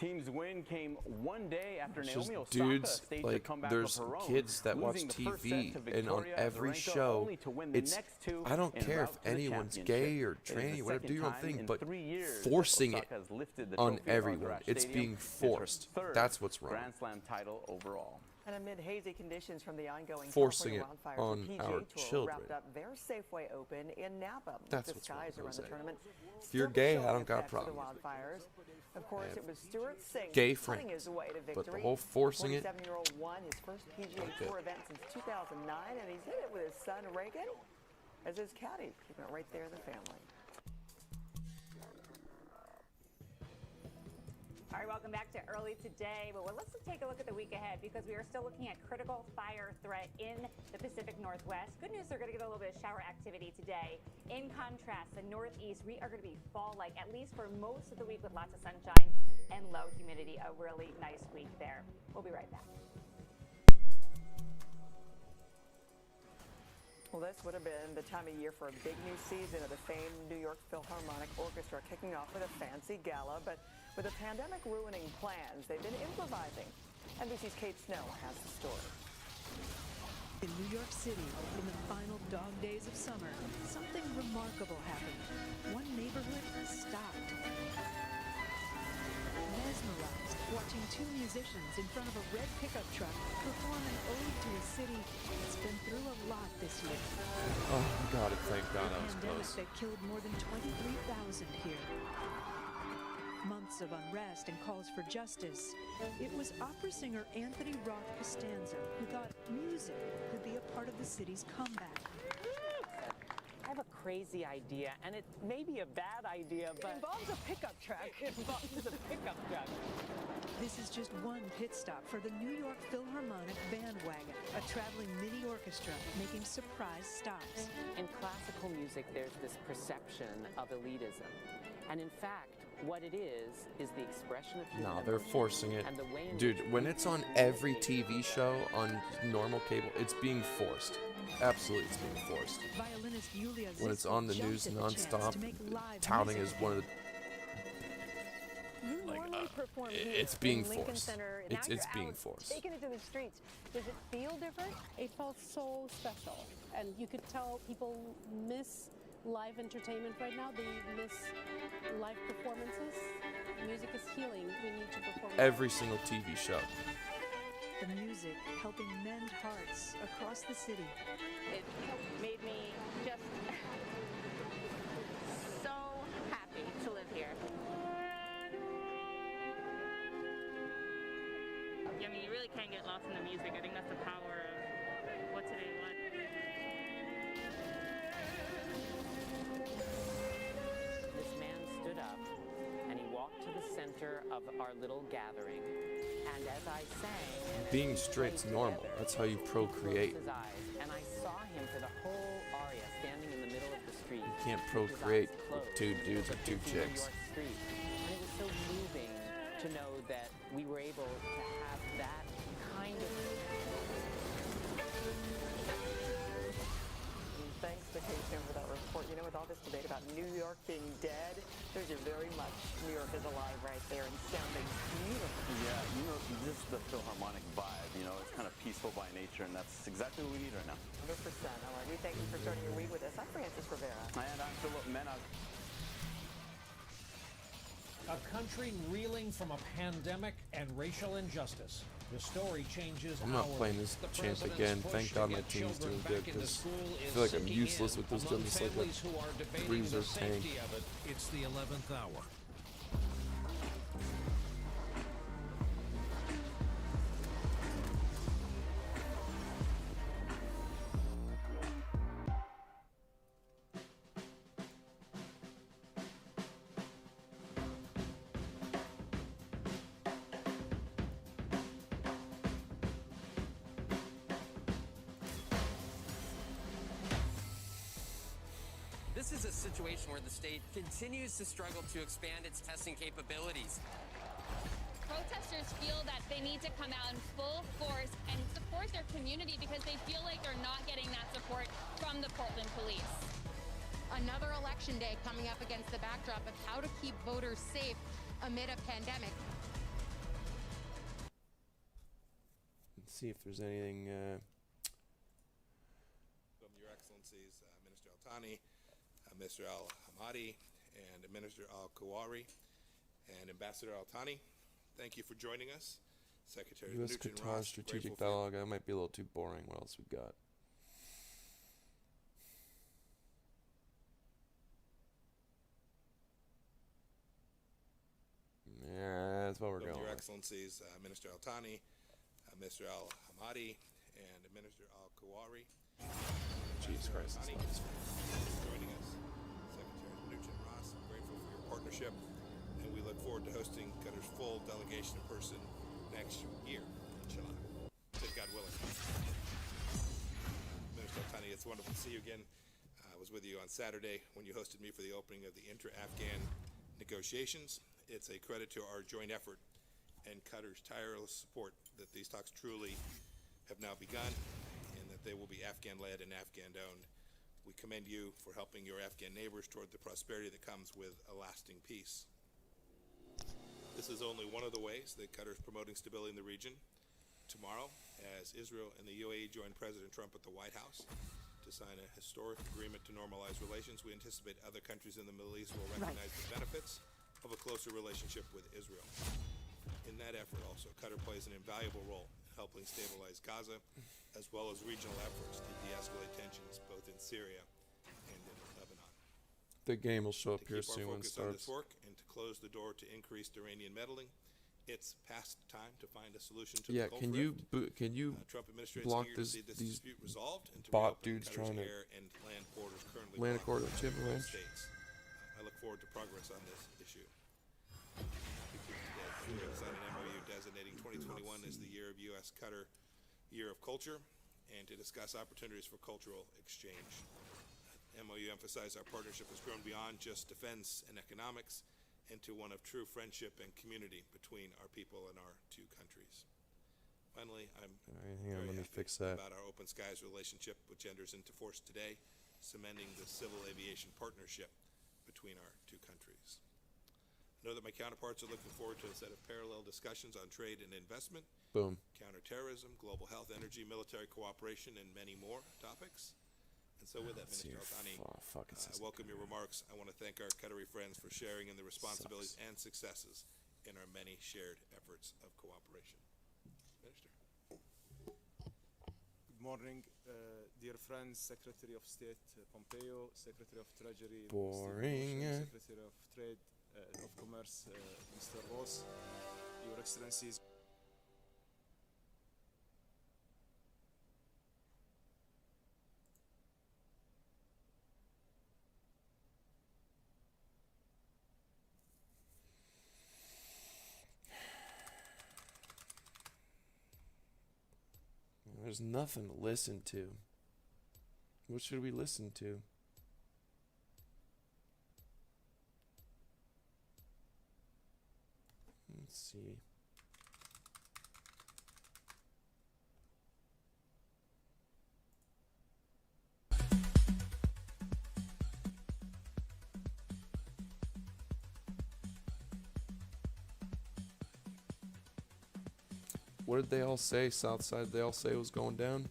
[SPEAKER 13] Thiem's win came one day after
[SPEAKER 4] It's
[SPEAKER 13] Naomi
[SPEAKER 4] just
[SPEAKER 13] Osaka
[SPEAKER 4] dudes,
[SPEAKER 13] staged
[SPEAKER 4] like,
[SPEAKER 13] a comeback
[SPEAKER 4] there's
[SPEAKER 13] of her own,
[SPEAKER 4] kids that watch
[SPEAKER 13] losing the first set
[SPEAKER 4] TV,
[SPEAKER 13] to
[SPEAKER 4] and on
[SPEAKER 13] Victoria
[SPEAKER 4] every
[SPEAKER 13] Azarenka,
[SPEAKER 4] show,
[SPEAKER 13] only to win the
[SPEAKER 4] it's,
[SPEAKER 13] next 2
[SPEAKER 4] I don't
[SPEAKER 13] in
[SPEAKER 4] care
[SPEAKER 13] route
[SPEAKER 4] if
[SPEAKER 13] to the
[SPEAKER 4] anyone's
[SPEAKER 13] championship.
[SPEAKER 4] gay or
[SPEAKER 13] It is the
[SPEAKER 4] tranny, whatever, do your own
[SPEAKER 13] second
[SPEAKER 4] thing,
[SPEAKER 13] time
[SPEAKER 4] but
[SPEAKER 13] in 3 years
[SPEAKER 4] forcing
[SPEAKER 13] that
[SPEAKER 4] it
[SPEAKER 13] Osaka has lifted the
[SPEAKER 4] on
[SPEAKER 13] trophy at
[SPEAKER 4] everyone,
[SPEAKER 13] Arthur Ashe
[SPEAKER 4] it's
[SPEAKER 13] Stadium.
[SPEAKER 4] being
[SPEAKER 13] It's her
[SPEAKER 4] forced.
[SPEAKER 13] third
[SPEAKER 4] That's what's wrong.
[SPEAKER 13] Grand Slam title overall.
[SPEAKER 6] And amid hazy conditions from the ongoing
[SPEAKER 4] Forcing
[SPEAKER 6] California
[SPEAKER 4] it
[SPEAKER 6] wildfires,
[SPEAKER 4] on
[SPEAKER 6] the PGA
[SPEAKER 4] our
[SPEAKER 6] Tour
[SPEAKER 4] children.
[SPEAKER 6] wrapped up their Safeway Open in Napa.
[SPEAKER 4] That's
[SPEAKER 6] the
[SPEAKER 4] what's wrong,
[SPEAKER 6] skies around the
[SPEAKER 4] Jose.
[SPEAKER 6] tournament.
[SPEAKER 4] If you're
[SPEAKER 6] Still
[SPEAKER 4] gay,
[SPEAKER 6] showing
[SPEAKER 4] I don't got a
[SPEAKER 6] effects of
[SPEAKER 4] problem
[SPEAKER 6] the
[SPEAKER 4] with it.
[SPEAKER 6] wildfires. Of course, it was Stuart Singh
[SPEAKER 4] gay
[SPEAKER 6] putting
[SPEAKER 4] friends,
[SPEAKER 6] his way to victory.
[SPEAKER 4] but the whole forcing it.
[SPEAKER 6] 47-year-old won his first PGA Tour event since 2009, and he's hit it with his son Reagan as his caddy, keeping it right there in the family.
[SPEAKER 7] All right, welcome back to Early Today. But let's take a look at the week ahead because we are still looking at critical fire threat in the Pacific Northwest. Good news, they're going to get a little bit of shower activity today. In contrast, the Northeast, we are going to be fall-like, at least for most of the week with lots of sunshine and low humidity. A really nice week there. We'll be right back.
[SPEAKER 6] Well, this would have been the time of year for a big new season of the famed New York Philharmonic Orchestra, kicking off with a fancy gala. But with the pandemic ruining plans, they've been improvising. NBC's Kate Snow has the story.
[SPEAKER 12] In New York City, in the final dog days of summer, something remarkable happened. One neighborhood stopped. Mesmerized, watching 2 musicians in front of a red pickup truck perform an ode to a city that's been through a lot this year.
[SPEAKER 4] Oh, God, thank God I was
[SPEAKER 12] Pandemic
[SPEAKER 4] close.
[SPEAKER 12] that killed more than 23,000 here. Months of unrest and calls for justice. It was opera singer Anthony Roth Costanza who thought music could be a part of the city's comeback.
[SPEAKER 14] I have a crazy idea, and it may be a bad idea, but...
[SPEAKER 15] It involves a pickup truck.
[SPEAKER 14] It involves a pickup truck.
[SPEAKER 12] This is just one pit stop for the New York Philharmonic Bandwagon, a traveling mini orchestra making surprise stops.
[SPEAKER 14] In classical music, there's this perception of elitism. And in fact, what it is the expression of human
[SPEAKER 4] No, they're
[SPEAKER 14] emotion
[SPEAKER 4] forcing it.
[SPEAKER 14] and the way in
[SPEAKER 4] Dude,
[SPEAKER 14] which
[SPEAKER 4] when it's on every TV show on normal cable, it's being forced. Absolutely, it's being forced.
[SPEAKER 12] Violinist Yulia
[SPEAKER 4] When it's on the
[SPEAKER 12] Ziskin
[SPEAKER 4] news
[SPEAKER 12] jumped at the chance
[SPEAKER 4] nonstop,
[SPEAKER 12] to make live
[SPEAKER 4] touting
[SPEAKER 12] music
[SPEAKER 4] as one of the...
[SPEAKER 15] You normally perform here
[SPEAKER 4] it's being
[SPEAKER 15] in Lincoln
[SPEAKER 4] forced.
[SPEAKER 15] Center.
[SPEAKER 4] It's
[SPEAKER 15] Now you're
[SPEAKER 4] being
[SPEAKER 15] out,
[SPEAKER 4] forced.
[SPEAKER 15] taking it to the streets. Does it feel different?
[SPEAKER 16] It felt so special, and you could tell people miss live entertainment right now. They miss live performances. Music is healing. We need to perform.
[SPEAKER 4] Every single TV show.
[SPEAKER 12] The music helping mend hearts across the city.
[SPEAKER 15] It made me just so happy to live here.
[SPEAKER 17] I mean, you really can't get lost in the music. I think that's the power of what today was.
[SPEAKER 14] This man stood up and he walked to the center of our little gathering. And as I sang,
[SPEAKER 4] Being straight's normal. That's how you procreate.
[SPEAKER 14] his eyes, and I saw him for the whole aria standing in the middle of the street.
[SPEAKER 4] You can't
[SPEAKER 14] with his
[SPEAKER 4] procreate
[SPEAKER 14] eyes
[SPEAKER 4] with
[SPEAKER 14] closed,
[SPEAKER 4] 2 dudes or 2
[SPEAKER 14] busy New
[SPEAKER 4] chicks.
[SPEAKER 14] York street. And it was so moving to know that we were able to have that kind of...
[SPEAKER 6] Thanks to Cation for that report. You know, with all this debate about New York being dead, there's a very much New York is alive right there and sounding beautiful.
[SPEAKER 13] Yeah, you know, just the Philharmonic vibe, you know, it's kind of peaceful by nature, and that's exactly what we need right now.
[SPEAKER 6] 100%. All right, we thank you for starting your week with us. I'm Francis Rivera.
[SPEAKER 13] And I'm Philip Mena.
[SPEAKER 18] A country reeling from a pandemic and racial injustice. The story changes.
[SPEAKER 4] I'm not playing this champ again. Thank God my team's doing good, because I feel like I'm useless with this gun. It's like a bruiser tank.
[SPEAKER 18] It's the 11th hour.
[SPEAKER 19] This is a situation where the state continues to struggle to expand its testing capabilities.
[SPEAKER 30] Protesters feel that they need to come out in full force and support their community because they feel like they're not getting that support from the Portland police.
[SPEAKER 20] Another election day coming up against the backdrop of how to keep voters safe amid a pandemic.
[SPEAKER 4] Let's see if there's anything...
[SPEAKER 21] Your Excellencies, Minister Al-Thani, Mr. Al-Hamadi, and Minister Al-Kawari, and Ambassador Al-Thani. Thank you for joining us. Secretary
[SPEAKER 4] U.S.
[SPEAKER 21] Nugent
[SPEAKER 4] Qatar
[SPEAKER 21] Ross,
[SPEAKER 4] strategic
[SPEAKER 21] grateful for-
[SPEAKER 4] dialogue. That might be a little too boring. What else we got? Yeah, that's what we're going
[SPEAKER 21] Your
[SPEAKER 4] with.
[SPEAKER 21] Excellencies, Minister Al-Thani, Mr. Al-Hamadi, and Minister Al-Kawari.
[SPEAKER 4] Jesus Christ.
[SPEAKER 21] Al-Thani,
[SPEAKER 4] That's
[SPEAKER 21] joining us. Secretary Nugent Ross, grateful for your partnership, and we look forward to hosting Qatar's full delegation in person next year, inshallah. God willing. Minister Al-Thani, it's wonderful to see you again. I was with you on Saturday when you hosted me for the opening of the inter-Afghan negotiations. It's a credit to our joint effort and Qatar's tireless support that these talks truly have now begun and that they will be Afghan-led and Afghan-owned. We commend you for helping your Afghan neighbors toward the prosperity that comes with a lasting peace. This is only one of the ways that Qatar is promoting stability in the region. Tomorrow, as Israel and the UAE join President Trump at the White House to sign a historic agreement to normalize relations, we anticipate other countries in the Middle East will recognize the benefits of a closer relationship with Israel. In that effort also, Qatar plays an invaluable role in helping stabilize Gaza, as well as regional efforts to de-escalate tensions both in Syria and in Lebanon.
[SPEAKER 4] The game will show up
[SPEAKER 21] To
[SPEAKER 4] here
[SPEAKER 21] keep our
[SPEAKER 4] soon when it
[SPEAKER 21] focus on this
[SPEAKER 4] starts.
[SPEAKER 21] work and to close the door to increased Iranian meddling, it's past time to find a solution to
[SPEAKER 4] Yeah,
[SPEAKER 21] the Gulf
[SPEAKER 4] can
[SPEAKER 21] Rift.
[SPEAKER 4] you
[SPEAKER 21] Trump administration's
[SPEAKER 4] block
[SPEAKER 21] eager to
[SPEAKER 4] this,
[SPEAKER 21] see this
[SPEAKER 4] these
[SPEAKER 21] dispute resolved and to
[SPEAKER 4] bot
[SPEAKER 21] reopen
[SPEAKER 4] dudes
[SPEAKER 21] Qatar's
[SPEAKER 4] trying to
[SPEAKER 21] air and land borders currently
[SPEAKER 4] Atlantic Oregon Chicken Ranch.
[SPEAKER 21] States. I look forward to progress on this issue. Happy to today sign an MOU designating 2021 as the year of U.S. Qatar Year of Culture, and to discuss opportunities for cultural exchange. MOU emphasized our partnership has grown beyond just defense and economics into one of true friendship and community between our people and our two countries. Finally, I'm
[SPEAKER 4] hang on, let me fix that.
[SPEAKER 21] about our Open Skies relationship, which enters into force today, cementing the civil aviation partnership between our two countries. I know that my counterparts are looking forward to a set of parallel discussions on trade and investment,
[SPEAKER 4] Boom.
[SPEAKER 21] counterterrorism, global health, energy, military cooperation, and many more topics. And so with that, Minister Al-Thani, I welcome your remarks. I want to thank our Qatari friends for sharing in the responsibilities and successes in our many shared efforts of cooperation. Minister.
[SPEAKER 1] Good morning, dear friends, Secretary of State Pompeo, Secretary of Treasury,
[SPEAKER 4] Boring.
[SPEAKER 1] Secretary of Trade, of Commerce, Mr. Ross, Your Excellencies.
[SPEAKER 4] There's nothing to listen to. What should we listen to? Let's see. What did they all say? Southside, they all say it was going down?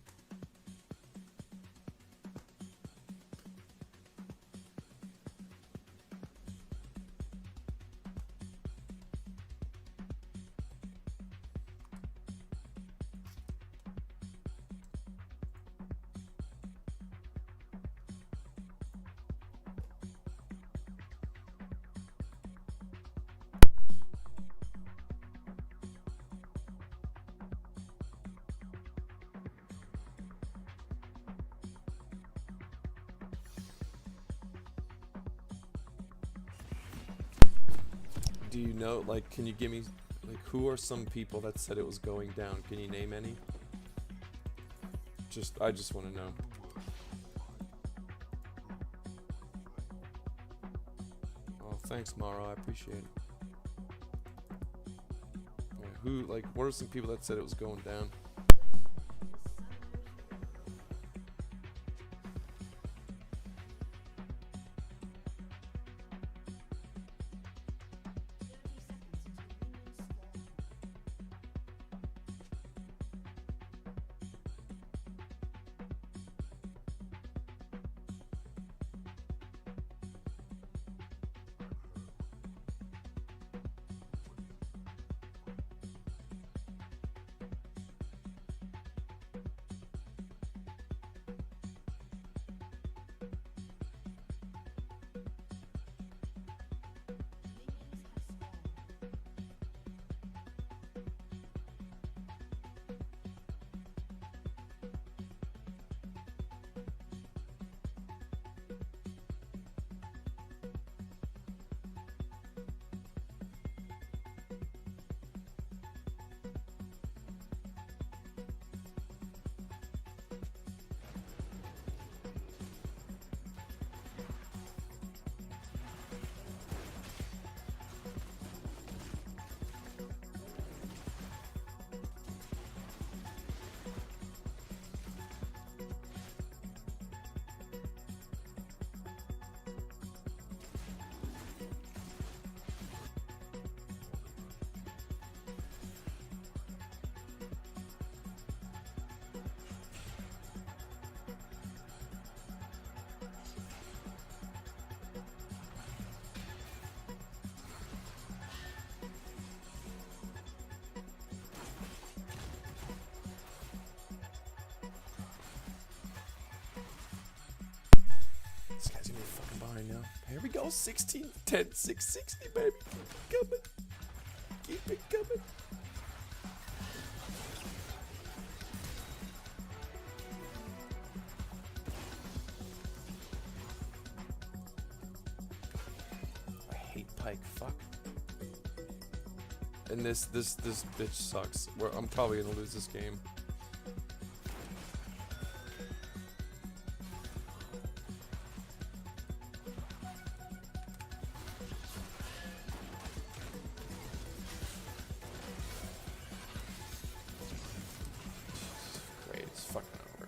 [SPEAKER 4] Do you know, like, can you give me, like, who are some people that said it was going down? Can you name any? I just want to know. Oh, thanks, Mara. I appreciate it. Yeah, what are some people that said it was going down? This guy's gonna be fucking behind now. Here we go, 16, 10, 660, baby. Keep it coming. Keep it coming. Pike. Fuck. And this bitch sucks. I'm probably gonna lose this game. Great, it's fucking over.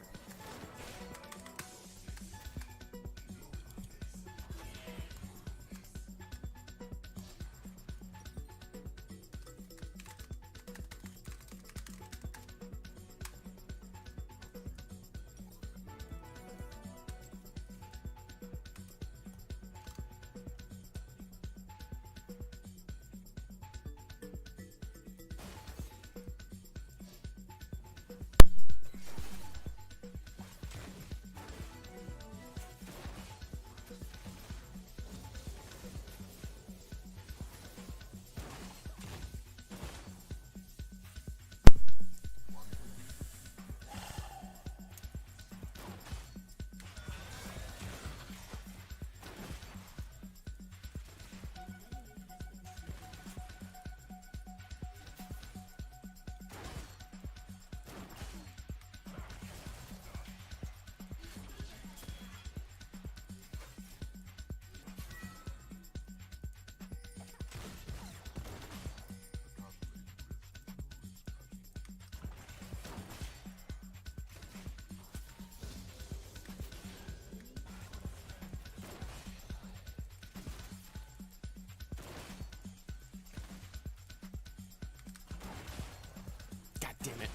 [SPEAKER 4] God damn it.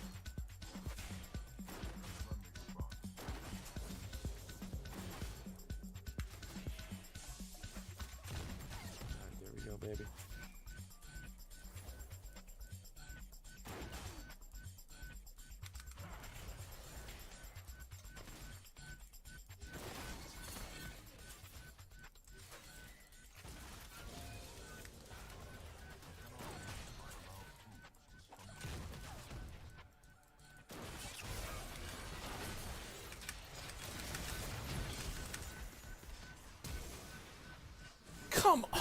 [SPEAKER 4] Alright, there we go, baby. Come on.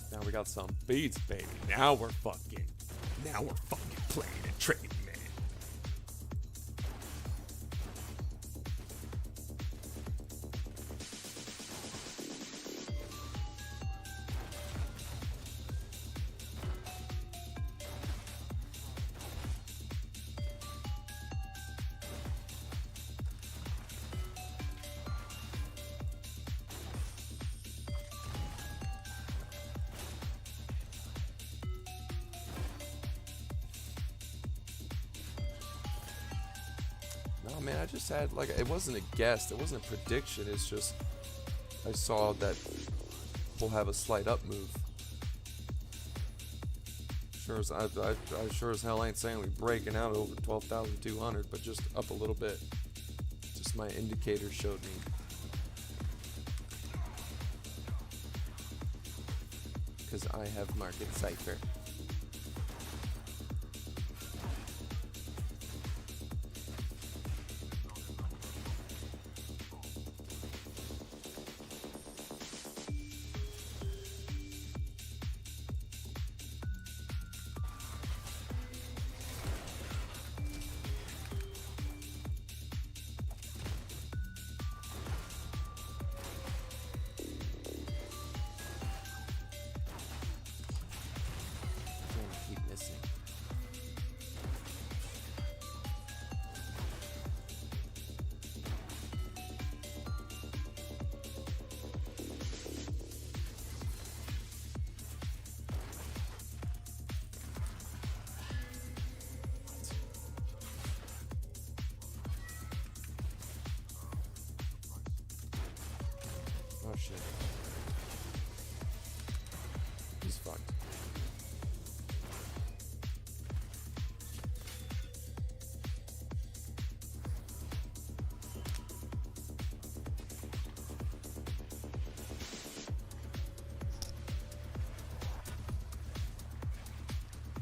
[SPEAKER 4] Now we got some beats, baby. Now we're fucking playing and trading, man. No, man, I just had, like, it wasn't a guess, it wasn't a prediction, it's just, I saw that we'll have a slight up move. Sure as, I sure as hell ain't saying we breaking out over 12,200, but just up a little bit. Just my indicator showed me. Because I have market cipher. shit. He's fucked.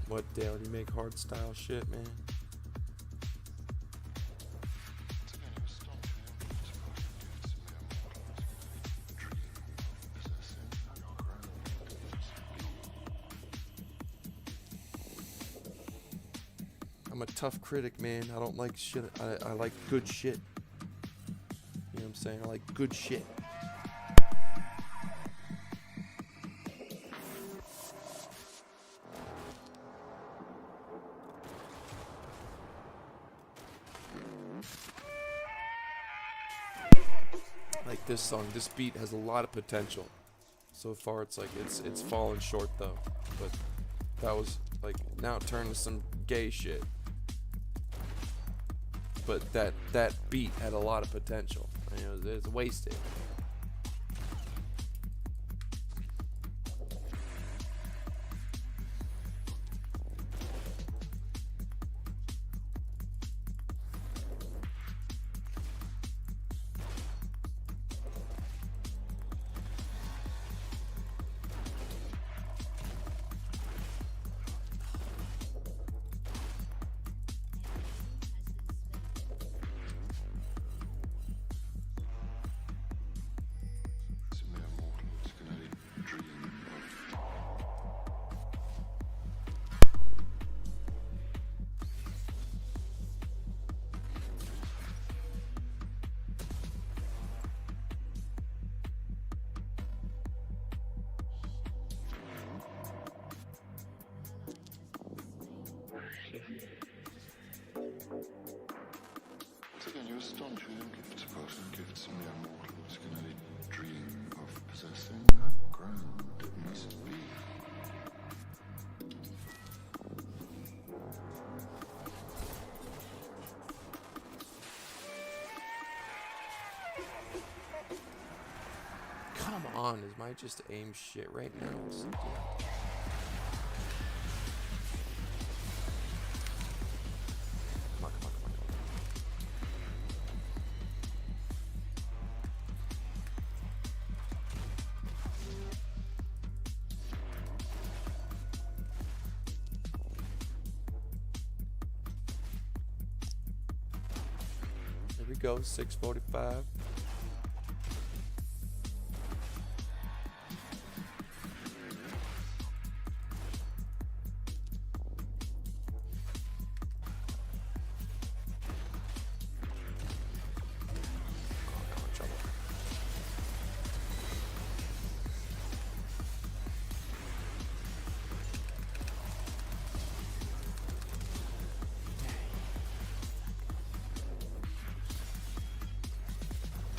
[SPEAKER 4] What, Dale? You make hard style shit, man? I'm a tough critic, man. I don't like shit. I like good shit. You know what I'm saying? I like good shit. Like this song, this beat has a lot of potential. So far, it's like it's fallen short though. But that was like, now it turned to some gay shit. But that beat had a lot of potential. You know, it's wasted. Come on, is my just aim shit right now? Come on. There we go, 645.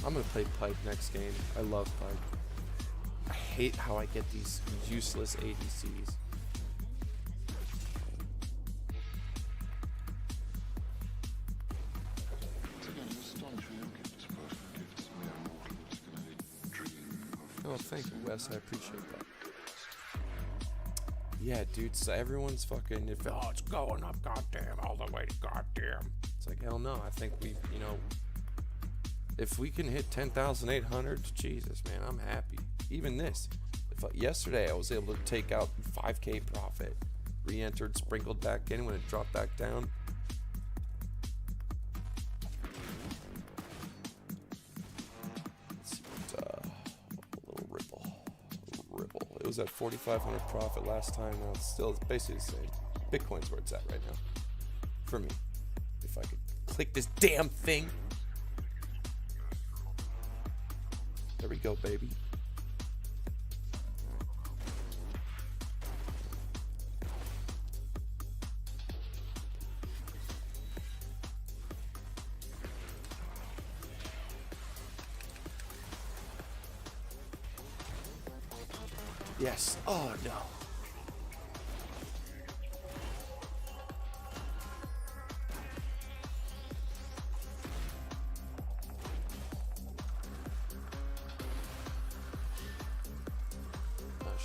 [SPEAKER 4] I'm gonna play Pipe next game. I love Pipe. I hate how I get these useless ADCs. Oh, thank you, Wes. I appreciate that. Yeah, dude. So everyone's fucking. Oh, it's going up, goddamn, all the way to goddamn. It's like, hell no. I think we, you know. If we can hit 10,800, Jesus, man, I'm happy. Even this. Yesterday, I was able to take out 5K profit. Re-entered, sprinkled back in when it dropped back down. Let's see what, a little ripple. It was at 4,500 profit last time. Now it's basically the same. Bitcoin's where it's at right now. For me. If I could click this damn thing. There we go, baby. Yes. Oh, no.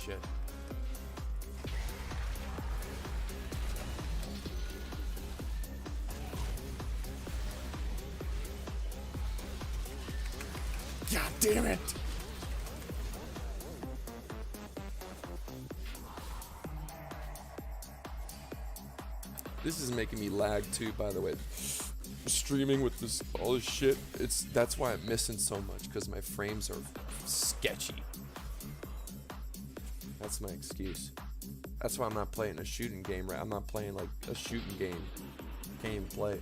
[SPEAKER 4] shit. God damn it! This is making me lag too, by the way. Streaming with this all this shit, that's why I'm missing so much, because my frames are sketchy. That's my excuse. That's why I'm not playing a shooting game, right? I'm not playing like a shooting game. Can't even play.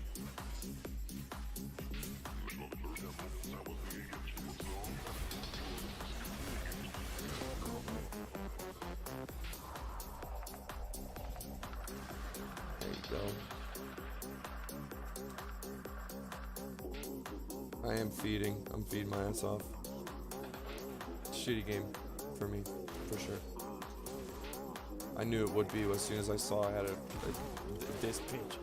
[SPEAKER 4] There you go. I am feeding. I'm feeding my ass off. Shitty game for me, for sure. I knew it would be as soon as I saw I had a disc page.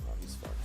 [SPEAKER 4] Oh, he's fucked.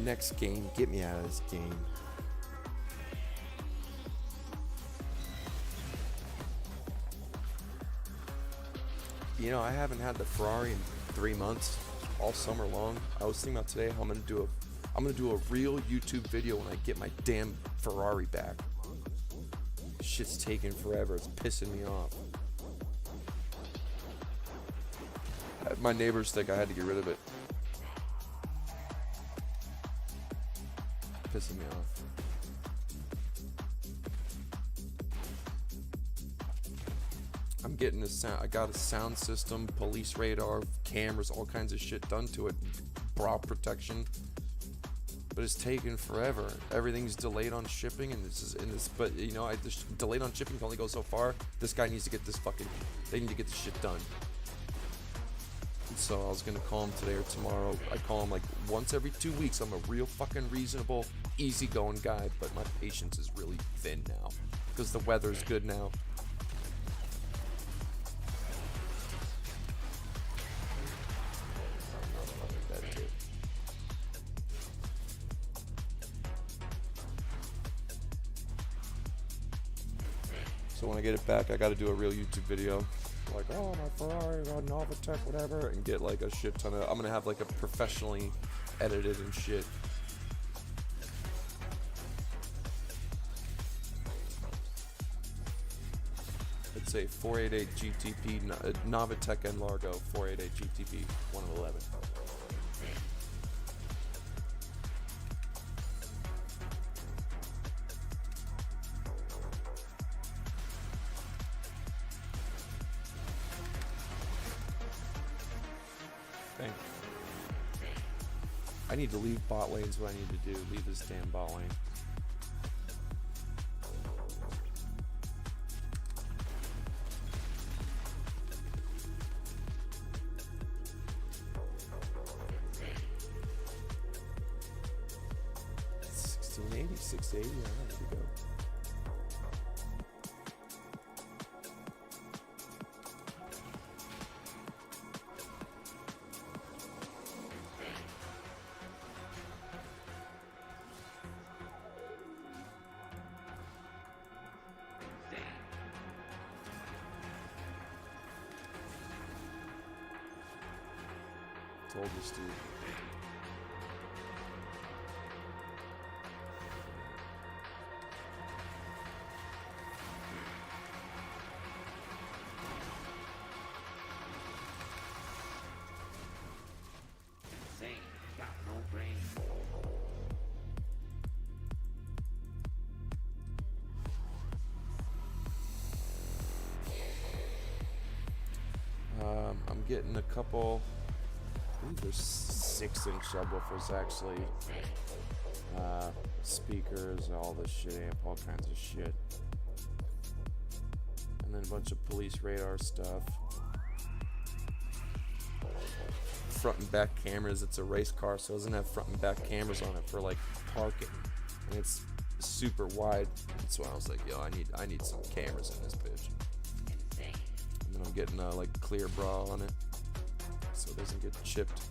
[SPEAKER 4] Next game, get me out of this game. You know, I haven't had the Ferrari in 3 months, all summer long. I was thinking about today how I'm gonna do a real YouTube video when I get my damn Ferrari back. Shit's taking forever. It's pissing me off. My neighbors think I had to get rid of it. Pissing me off. I'm getting a sound. I got a sound system, police radar, cameras, all kinds of shit done to it, bra protection. But it's taking forever. Everything's delayed on shipping, and But you know, delayed on shipping can only go so far. This guy needs to get this fucking. They need to get this shit done. So I was gonna call him today or tomorrow. I call him like once every 2 weeks. I'm a real fucking reasonable, easygoing guy, but my patience is really thin now because the weather's good now. So when I get it back, I got to do a real YouTube video. Like, oh, my Ferrari, got Novatech, whatever, and get like a shit ton of. I'm gonna have like a professionally edited and shit. It's a 488 GTP Novatech and Largo 488 GTP 111. I need to leave bot lanes. What I need to do, leave this damn bot lane. $1680, $680, all right, here we go. told you, Steve. I'm getting a couple. I believe there's 6-inch subwoofers actually. Speakers, all this shit, amp, all kinds of shit. And then a bunch of police radar stuff. Front and back cameras. It's a race car, so it doesn't have front and back cameras on it for like parking. And it's super wide. That's why I was like, yo, I need some cameras in this bitch. And then I'm getting like clear bra on it, so it doesn't get chipped.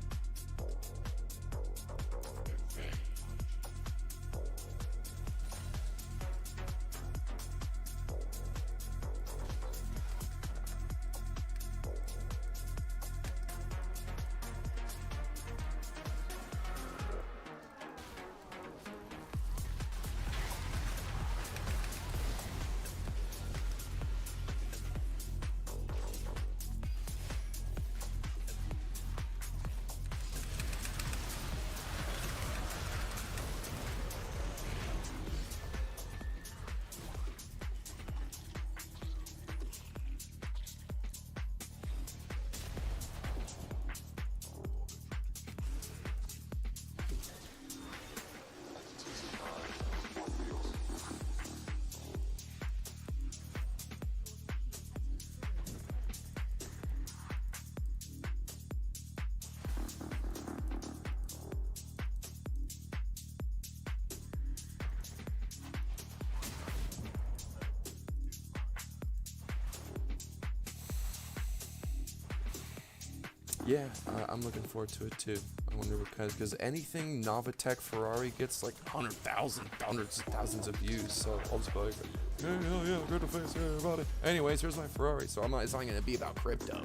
[SPEAKER 4] Yeah, I'm looking forward to it too. I wonder because anything Novatech Ferrari gets like 100,000, hundreds of thousands of views. So I'll just be like, yeah, hell yeah, good to face about it. Anyways, here's my Ferrari. So it's not gonna be about crypto.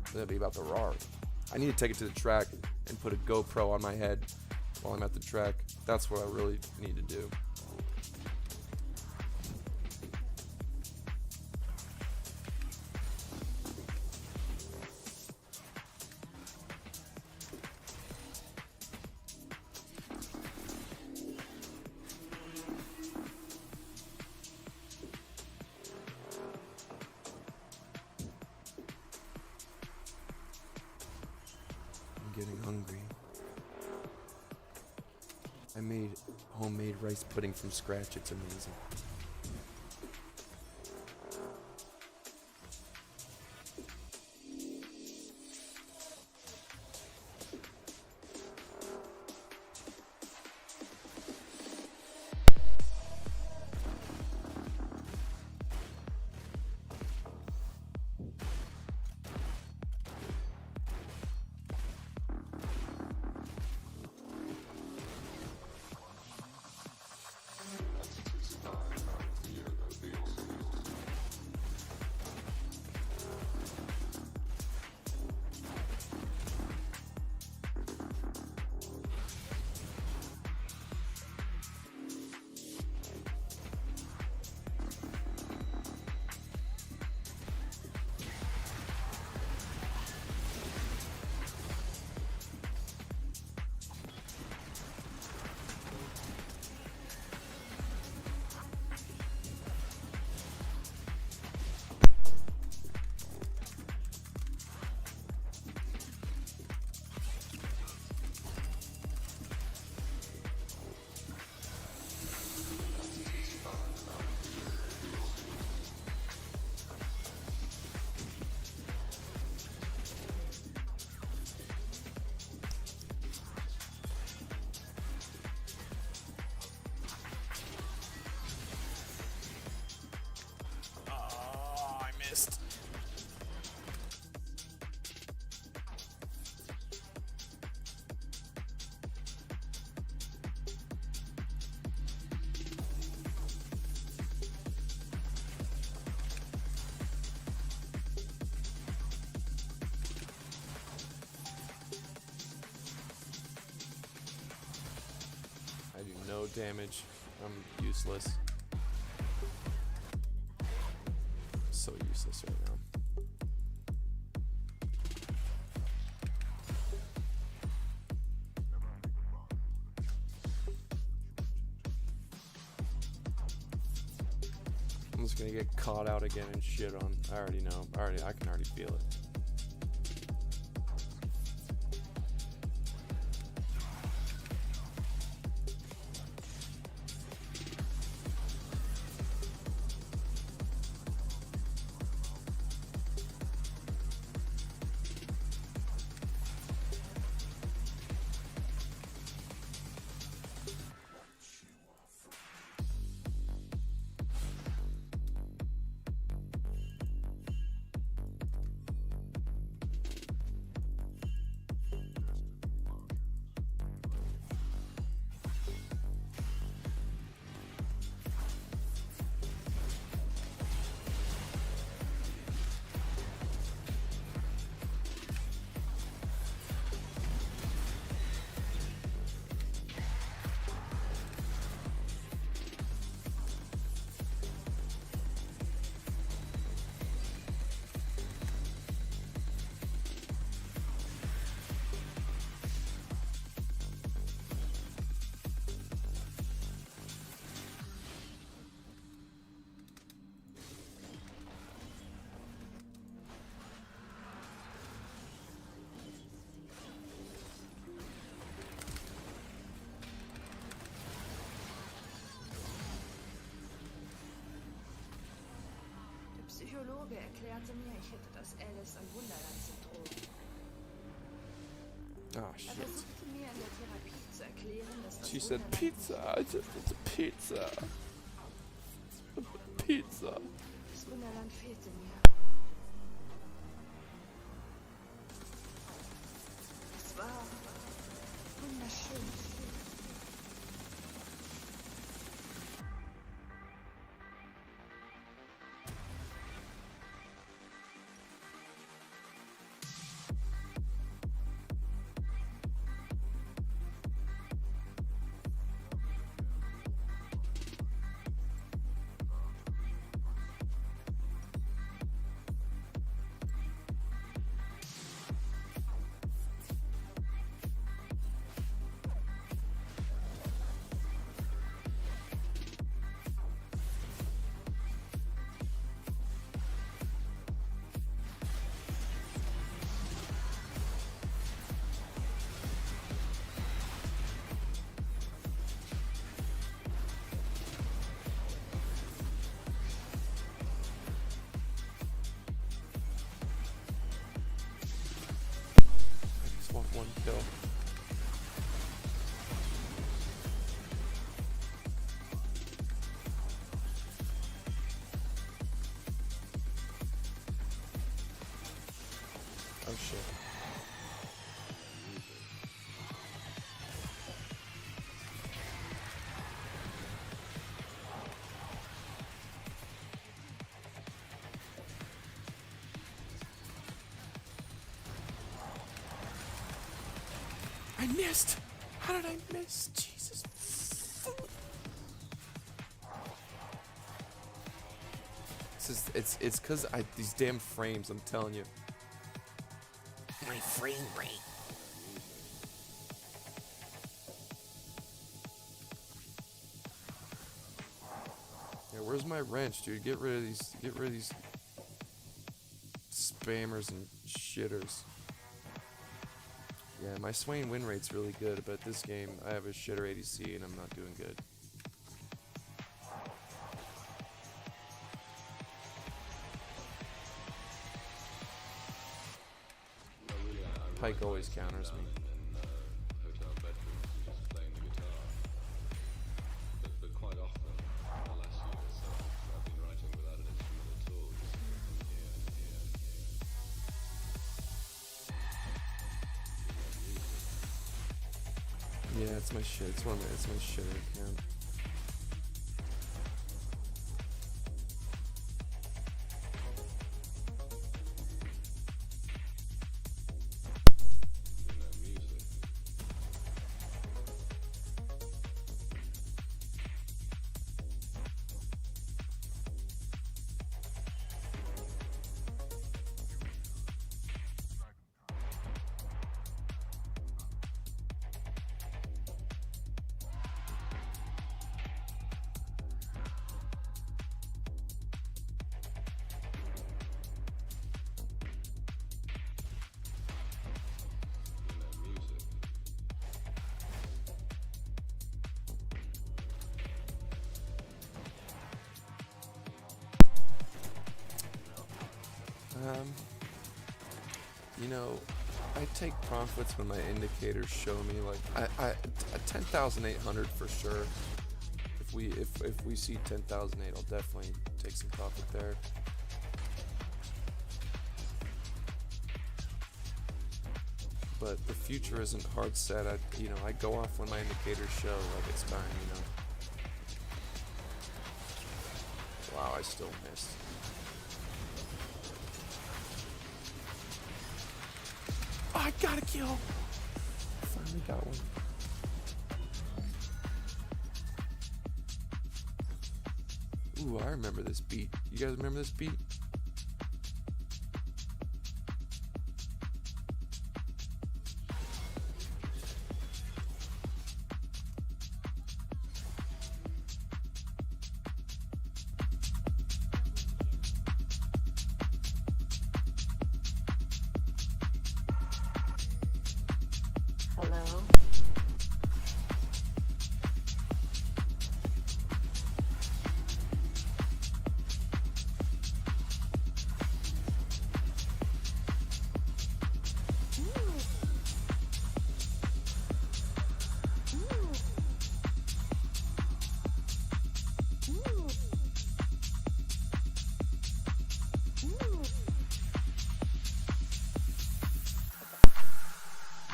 [SPEAKER 4] It's gonna be about the Ferrari. I need to take it to the track and put a GoPro on my head while I'm at the track. That's what I really need to do. Getting hungry. I made homemade rice pudding from scratch. It's amazing. no damage. I'm useless. So useless right now. I'm just gonna get caught out again and shit on. I already know. I can already feel it.
[SPEAKER 2] Psychologe erklärte mir, ich hätte das Alice im Wunderland-Syndrom.
[SPEAKER 4] Oh, shit.
[SPEAKER 2] Er versuchte mir in der Therapie zu erklären, dass das
[SPEAKER 4] She said
[SPEAKER 2] Wunderland
[SPEAKER 4] pizza. I just it's a pizza. Pizza.
[SPEAKER 2] Das Wunderland fehlte mir. Es war wunderschön.
[SPEAKER 4] One kill. Oh shit. I missed! How did I miss? Jesus. It's cause these damn frames, I'm telling you. My frame rate. Yeah, where's my wrench, dude? Get rid of these spammers and shitters. Yeah, my Swain win rate's really good, but this game I have a shitter ADC and I'm not doing good. Pike always counters me. Yeah, it's my shit. It's my shitter account. You know, I take profits when my indicators show me like a 10,800 for sure. If we see 10,008, I'll definitely take some profit there. But the future isn't hard set. I go off when my indicators show like it's time. Wow, I still missed. Oh, I got a kill. Finally got one. Ooh, I remember this beat. You guys remember this beat?
[SPEAKER 6] Hello?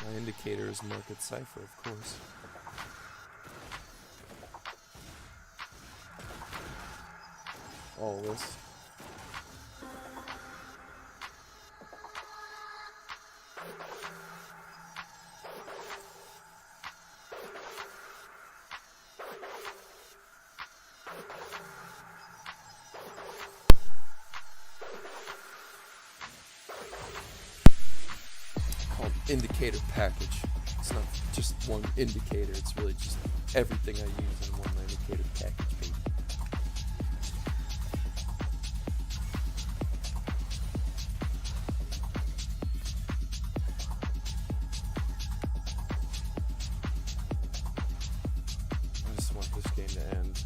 [SPEAKER 4] My indicator is market cipher, of course. All this. Called indicator package. It's not just one indicator, it's really just everything I use in one indicator package, baby. I just want this game to end.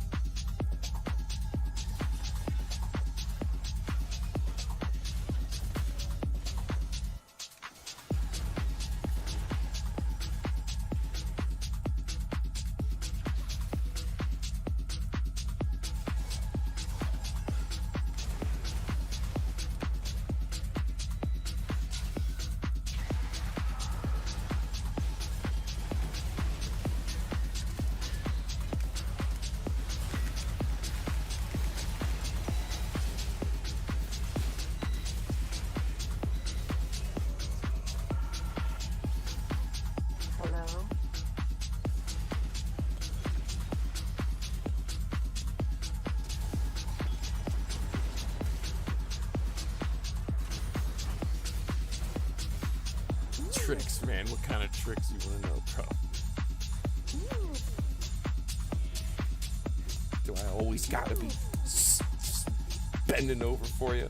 [SPEAKER 6] Hello?
[SPEAKER 4] Tricks, man. What kind of tricks you want to know, bro? Do I always gotta be bending over for you?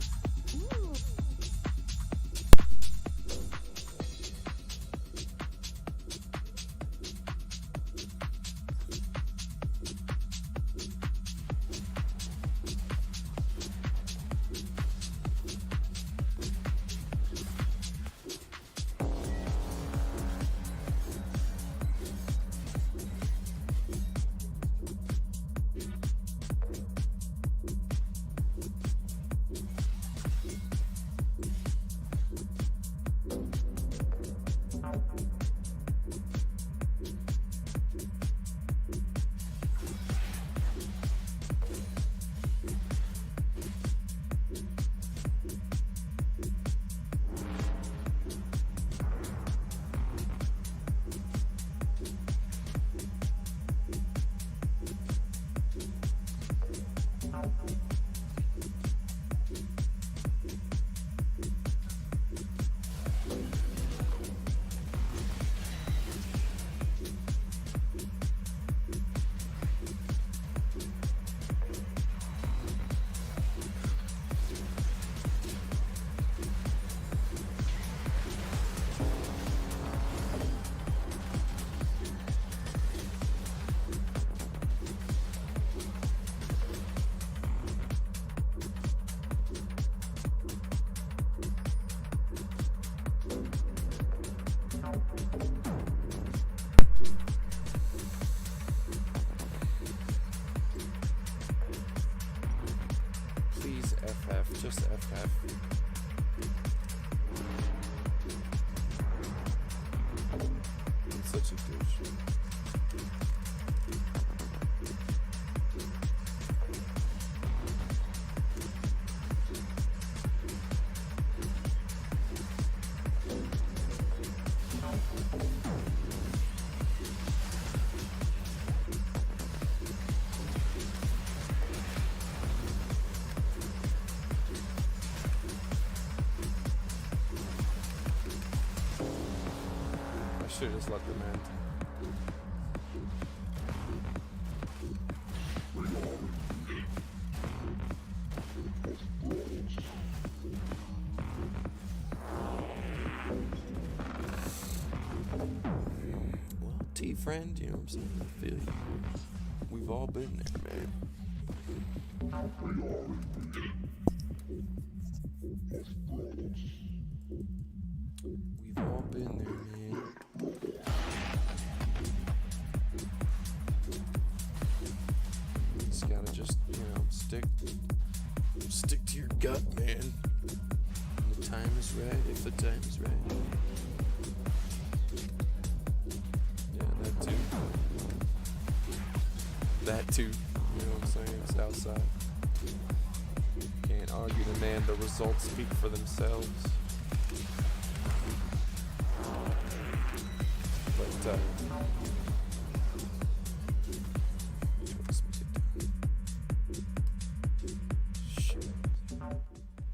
[SPEAKER 4] such a douche. I should have just let them end. Well, T-friend, you know what I'm saying? I feel you. We've all been there, man. We've all been there, man. Just gotta stick to your gut, man. When the time is right, if the time is right. Yeah, that too. That too. You know what I'm saying? Southside. Can't argue the man. The results speak for themselves. But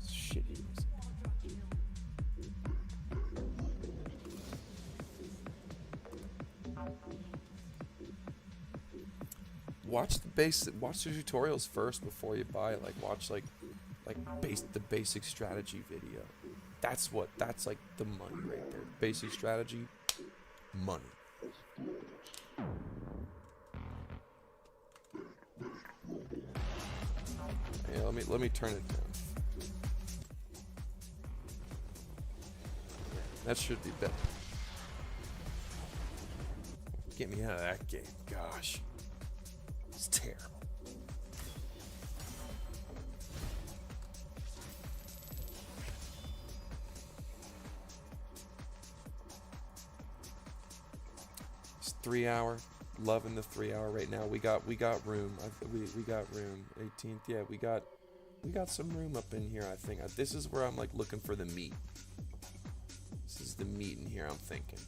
[SPEAKER 4] shitty. Watch the tutorials first before you buy it. Like watch the basic strategy video. That's like the money right there. Basic strategy, money. Yeah, let me turn it down. That should be better. Get me out of that game. Gosh. It's terrible. It's 3 hour. Loving the 3 hour right now. We got room. We got room. 18th. Yeah, we got some room up in here. I think this is where I'm like looking for the meat. This is the meat in here. I'm thinking.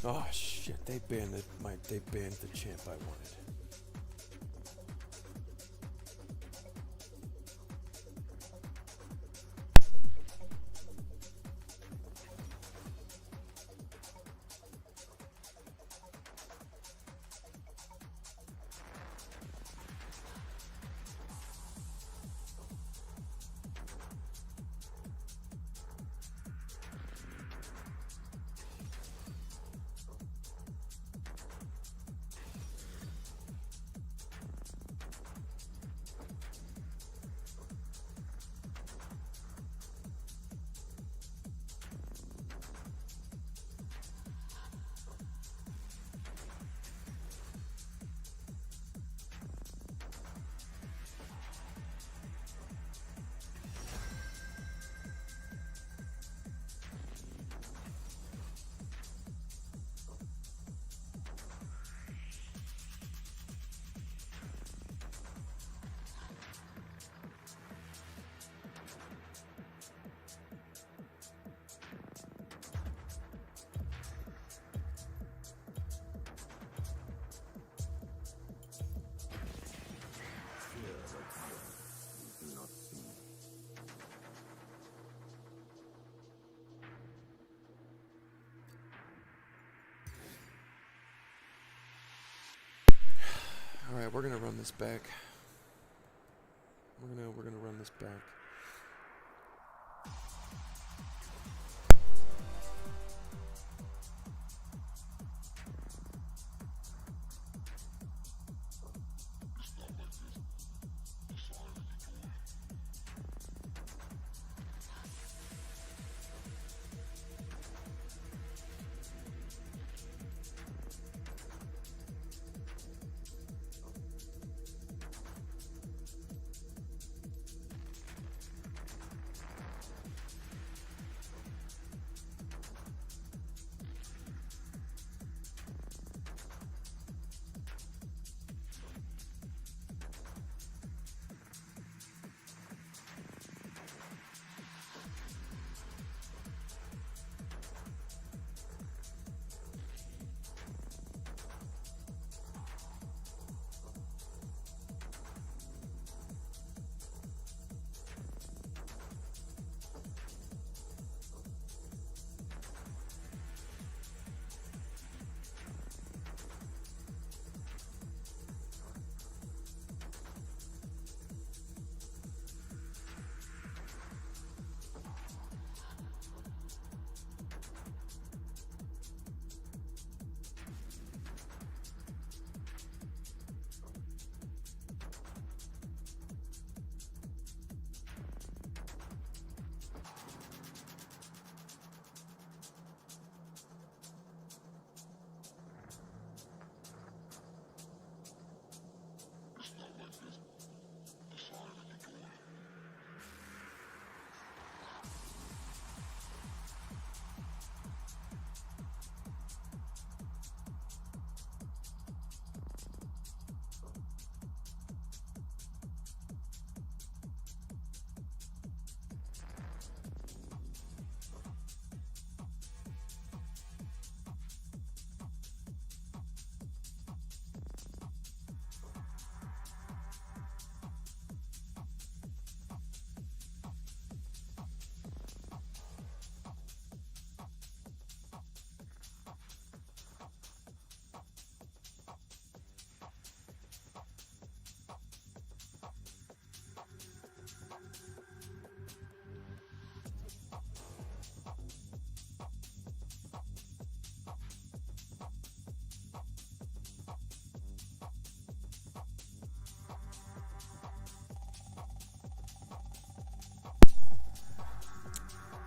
[SPEAKER 4] Oh shit! They banned the champ I wanted. All right, we're gonna run this back. We're gonna run this back.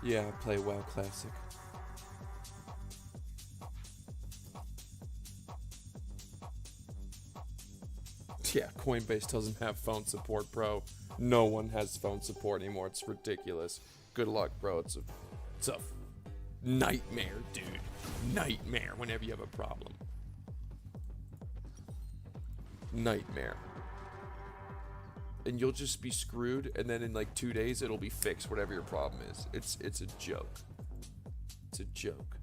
[SPEAKER 4] Yeah, I play WoW Classic. Yeah, Coinbase doesn't have phone support, bro. No one has phone support anymore. It's ridiculous. Good luck, bro. It's a nightmare, dude. Nightmare whenever you have a problem. Nightmare. And you'll just be screwed, and then in like 2 days it'll be fixed, whatever your problem is. It's a joke. It's a joke.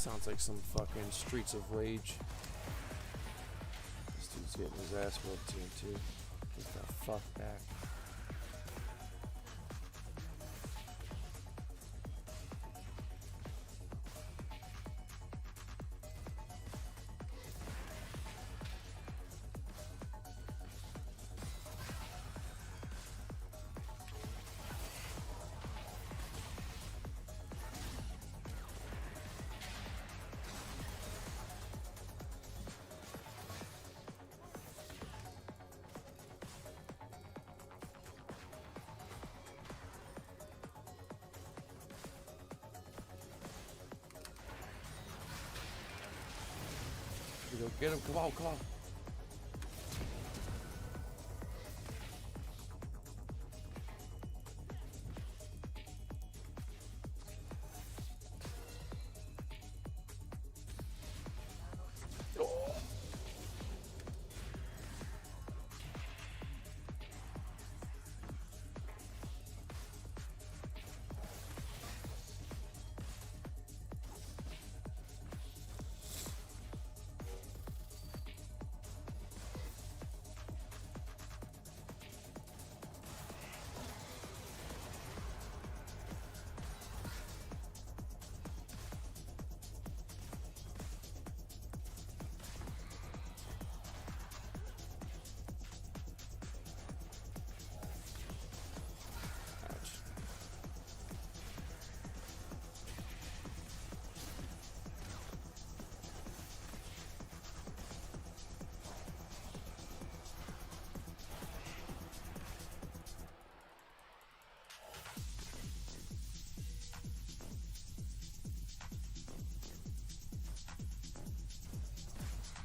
[SPEAKER 4] Sounds like some fucking Streets of Rage. This dude's getting his ass whooped here too. Get the fuck back. Get him, come on, come on.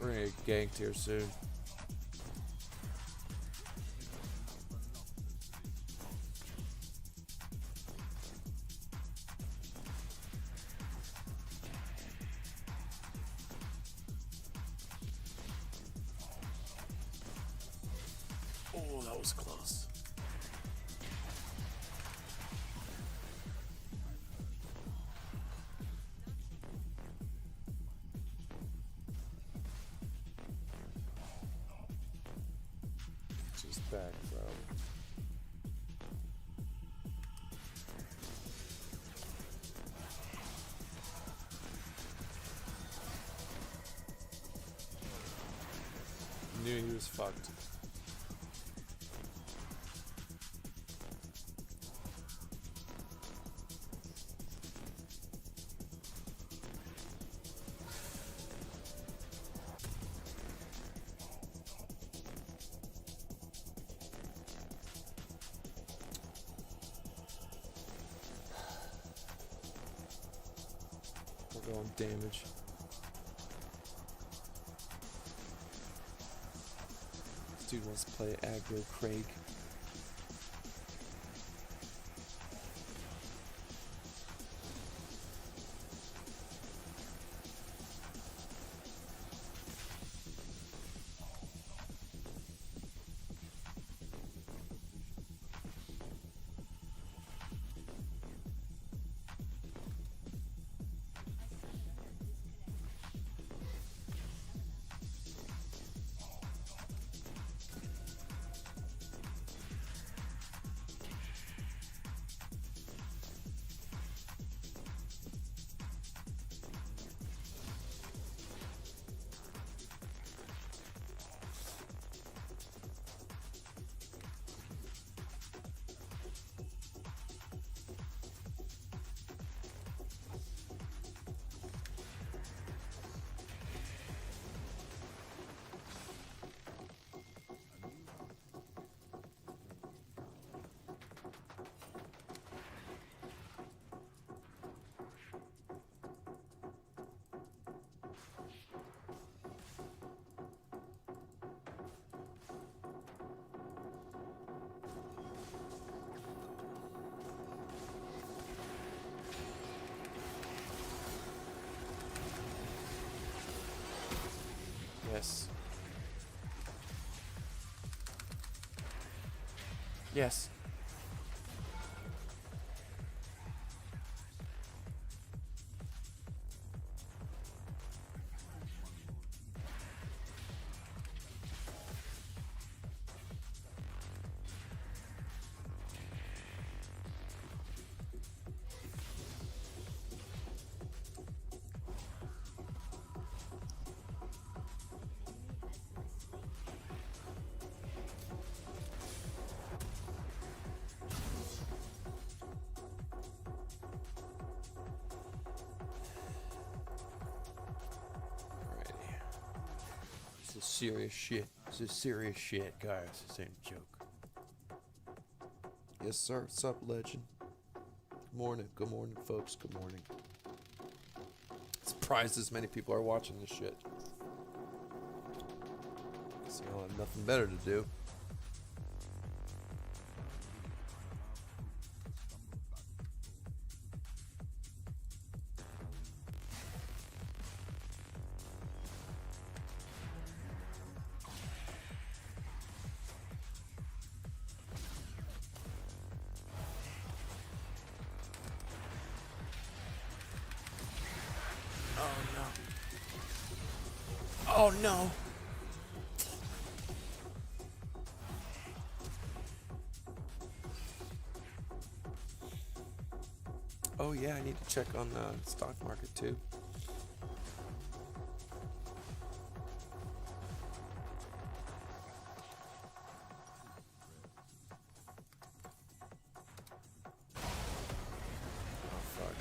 [SPEAKER 4] We're gonna get ganked here soon. Oh, that was close. Just back, bro. Knew he was fucked. We're going damage. This dude wants to play aggro Craig. Yes. Yes. serious shit. This is serious shit, guys. This ain't a joke. Yes, sir. What's up, legend? Good morning. Good morning, folks. Good morning. Surprised as many people are watching this shit. Guess y'all have nothing better to do. Oh no. Oh yeah, I need to check on the stock market too. Oh fuck.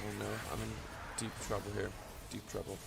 [SPEAKER 4] Oh no, I'm in deep trouble here. Deep trouble.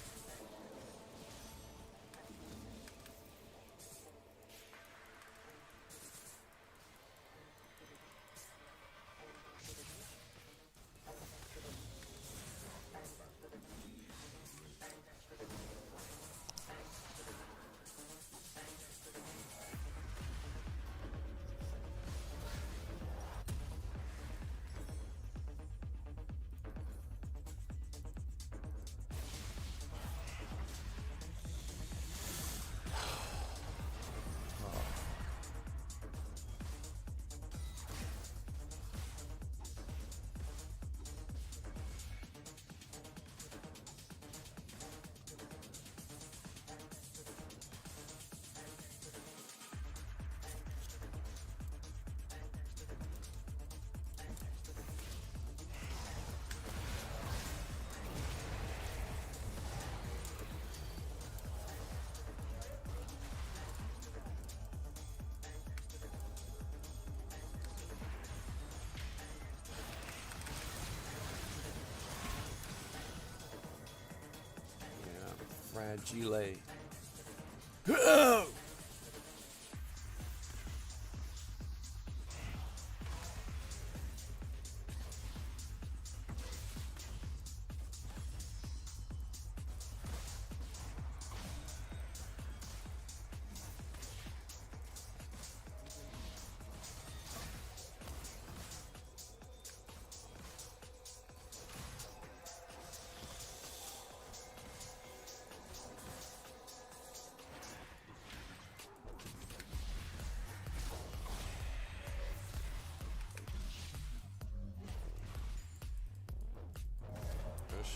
[SPEAKER 4] Fragile.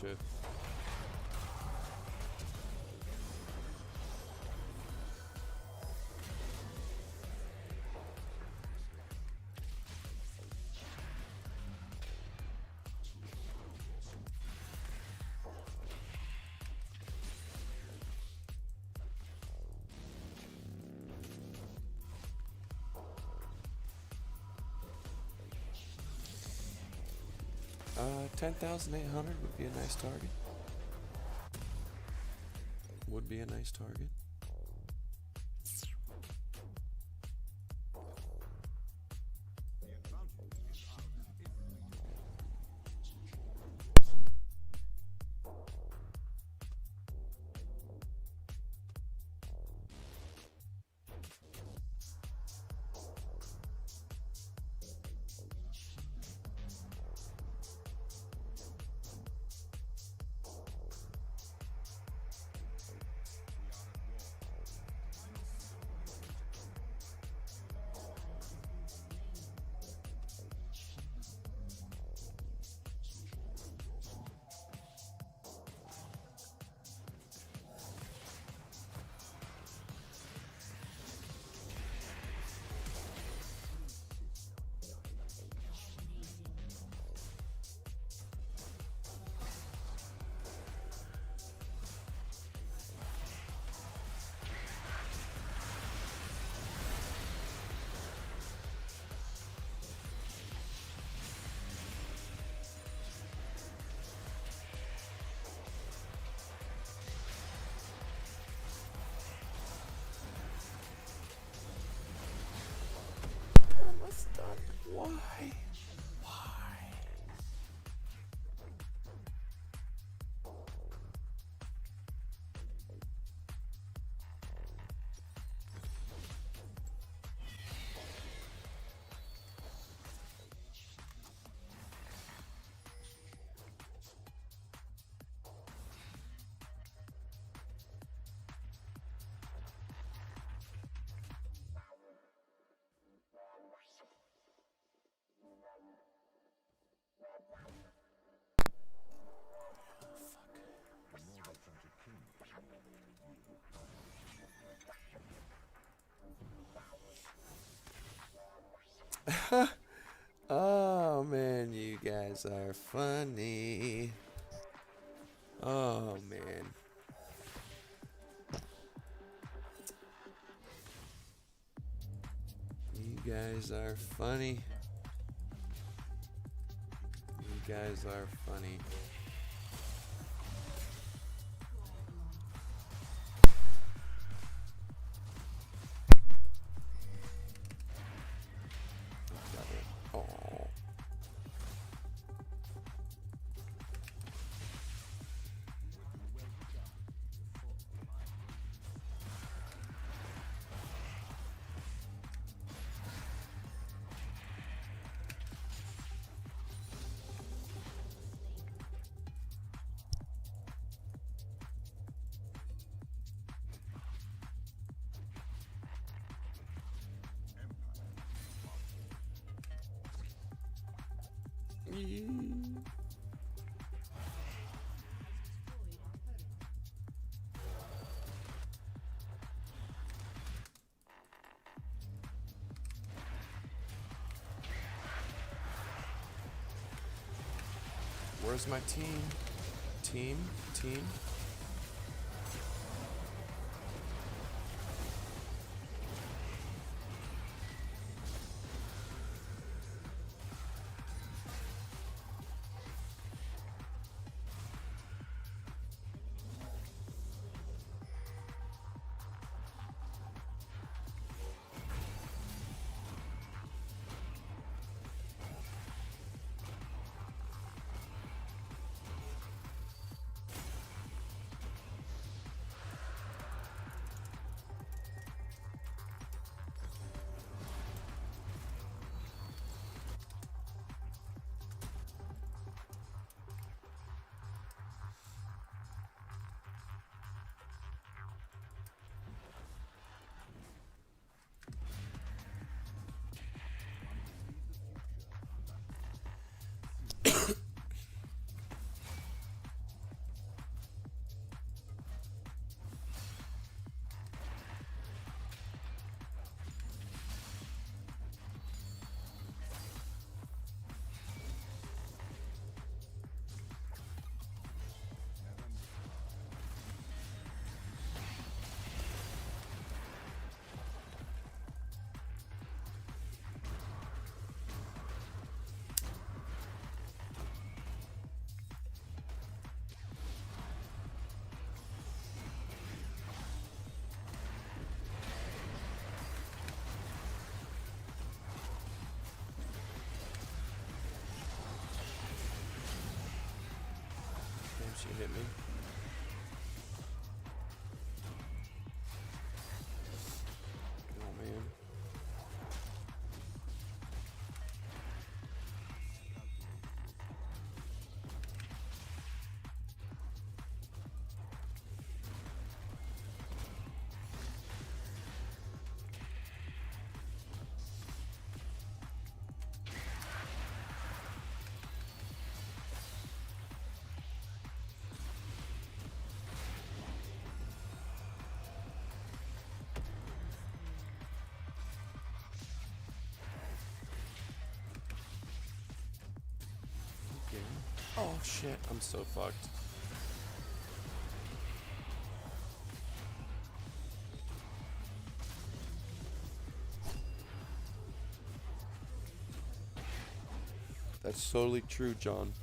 [SPEAKER 4] shit. 10,800 would be a nice target. Would be a nice target. Why? Oh man, you guys are funny. Oh man. You guys are funny. You guys are funny. Where's my team? Team? hit me. Oh man. Oh shit, I'm so fucked. That's totally true, John.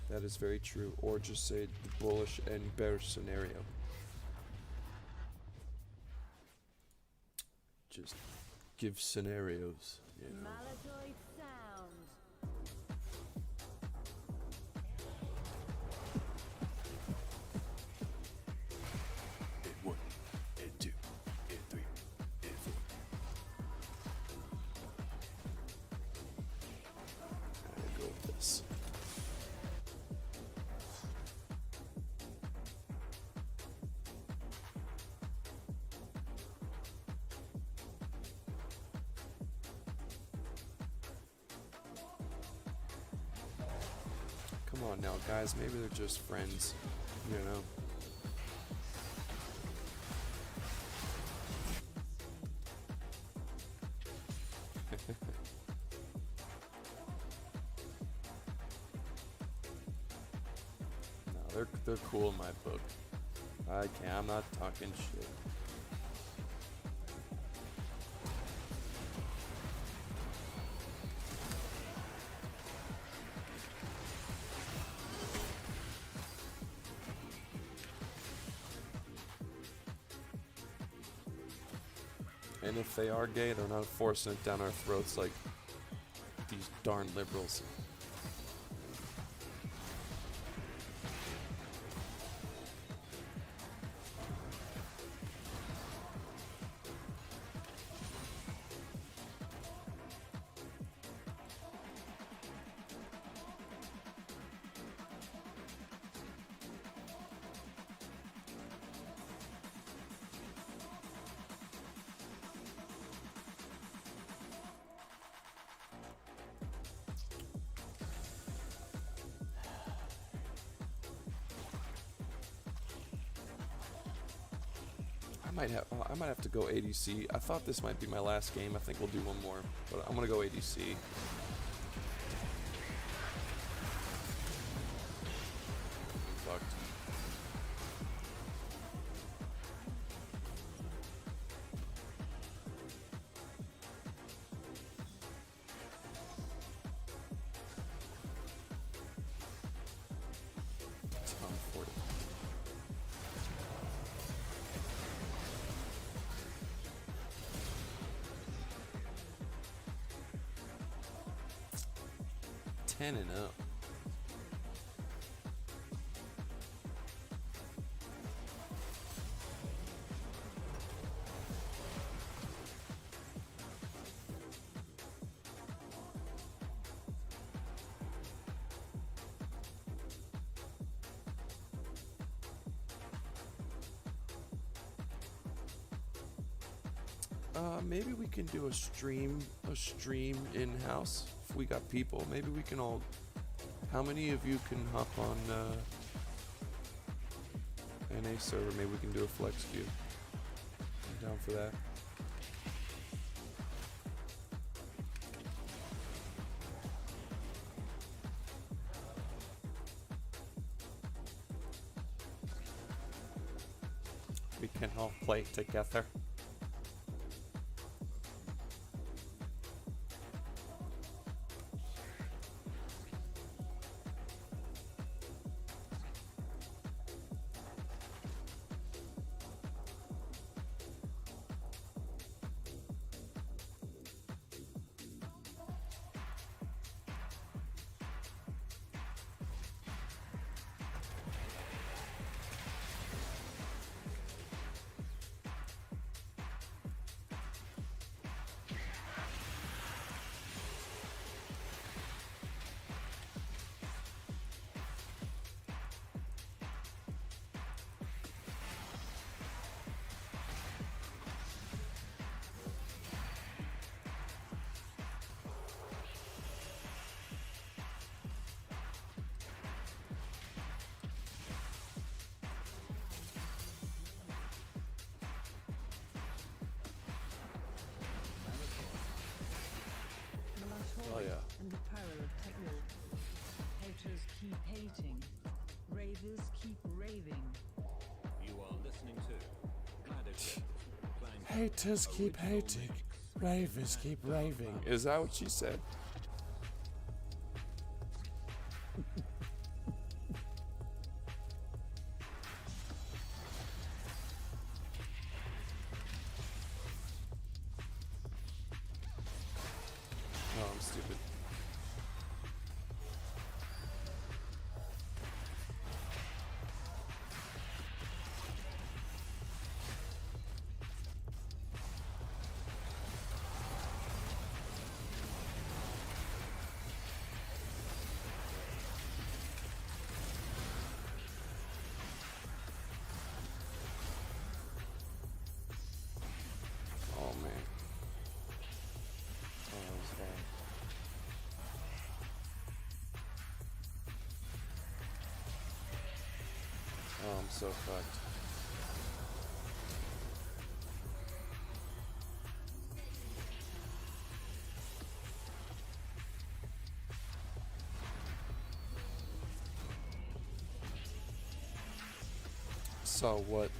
[SPEAKER 4] That is very true. Or just say the bullish and bearish scenario. Just give scenarios, you know. Come on now, guys. Maybe they're just friends, you know. No, they're cool in my book. I'm not talking shit. And if they are gay, they're not forcing it down our throats like these darn liberals. I might have to go ADC. I thought this might be my last game. I think we'll do one more, but I'm gonna go ADC. Fucked. Tom Ford. And up. Maybe we can do a stream in-house if we got people. Maybe we can all. How many of you can hop on NA server? Maybe we can do a flex queue. I'm down for that. We can all play together.
[SPEAKER 3] keep hating. Ravers keep raving.
[SPEAKER 8] You are listening to Gladys.
[SPEAKER 4] Haters keep hating. Ravers keep raving. Is that what she said? Oh, I'm stupid. Oh man. Oh, that was bad. Oh, I'm so fucked. So what?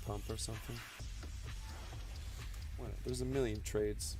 [SPEAKER 4] Pump or something? What? There's a million trades.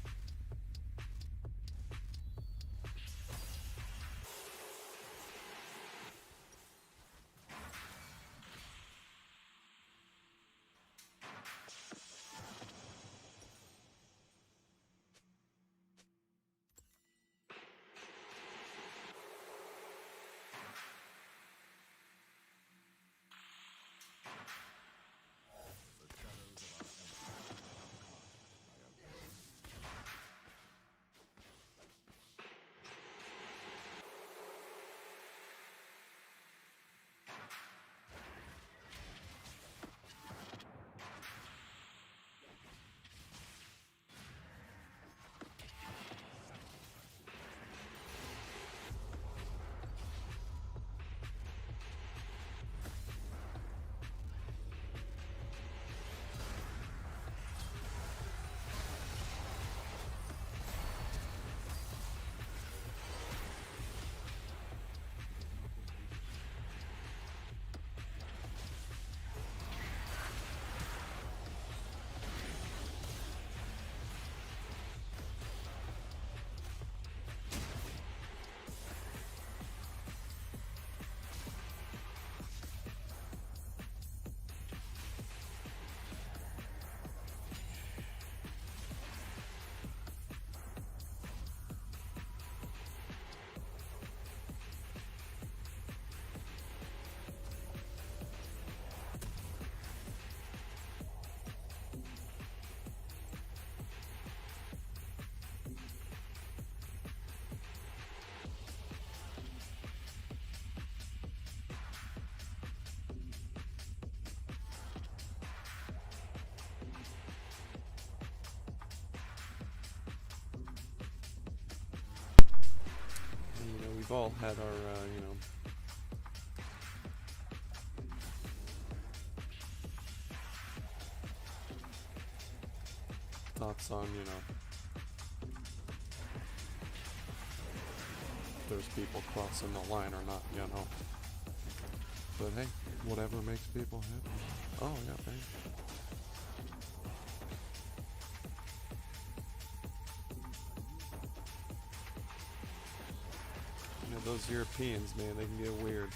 [SPEAKER 4] We've all had our, thoughts on, if there's people crossing the line or not, But hey, whatever makes people happy. Oh, yeah, thanks. Those Europeans, man, they can get weird.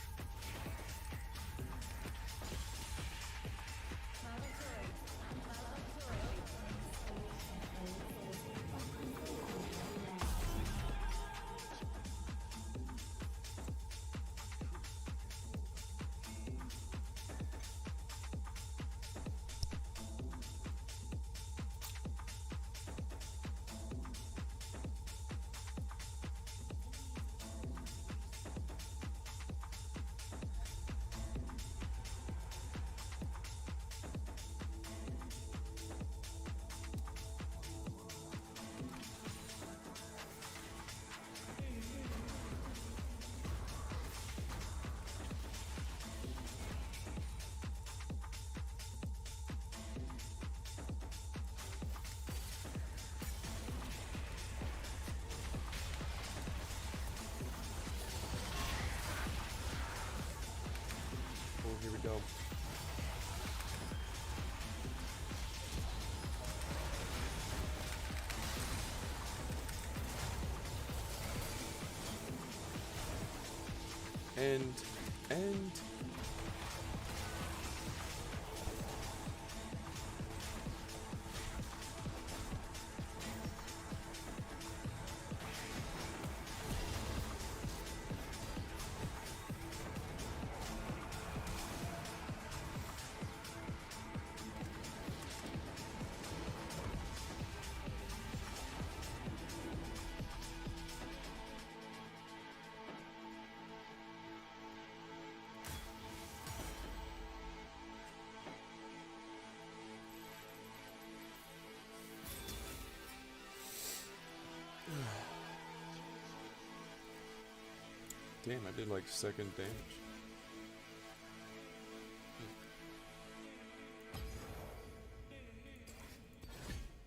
[SPEAKER 4] world. And damn, I did like second damage.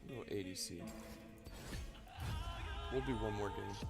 [SPEAKER 4] No ADC. We'll do one more game.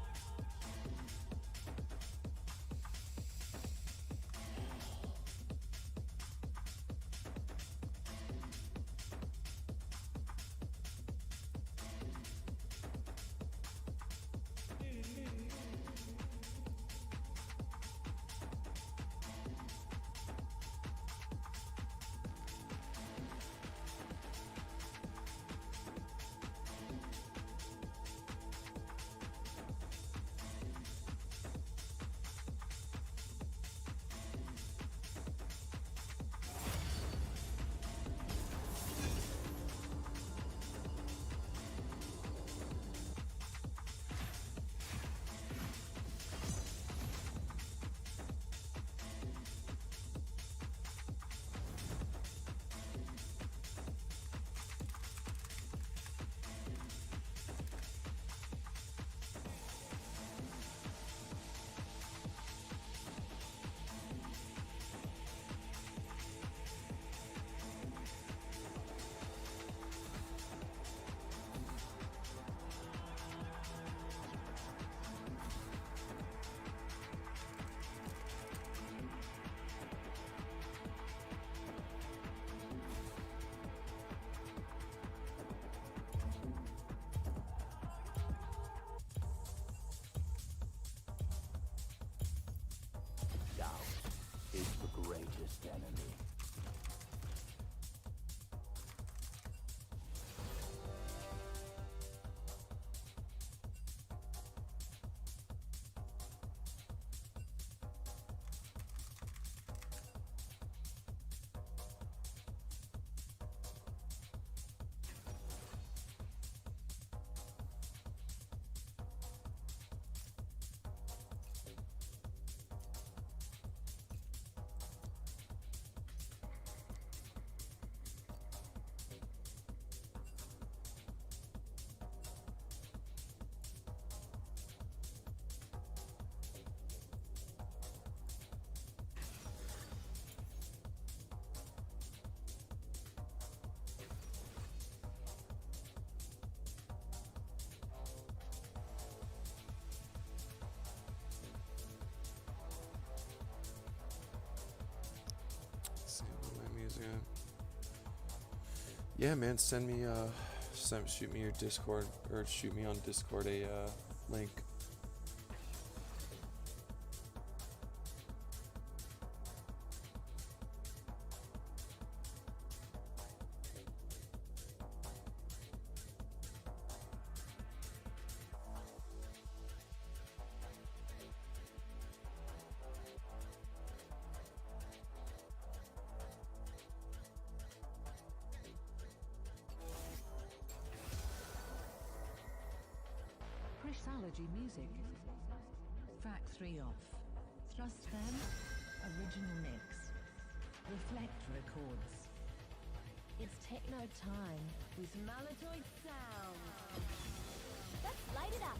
[SPEAKER 5] Is the greatest enemy.
[SPEAKER 4] Yeah, man, send me shoot me your Discord, or shoot me on Discord a link.
[SPEAKER 3] Pressology music. Track 3 off. Thrust them. Original mix. Reflect records.
[SPEAKER 9] It's techno time with Maladroid sound. Let's light it up.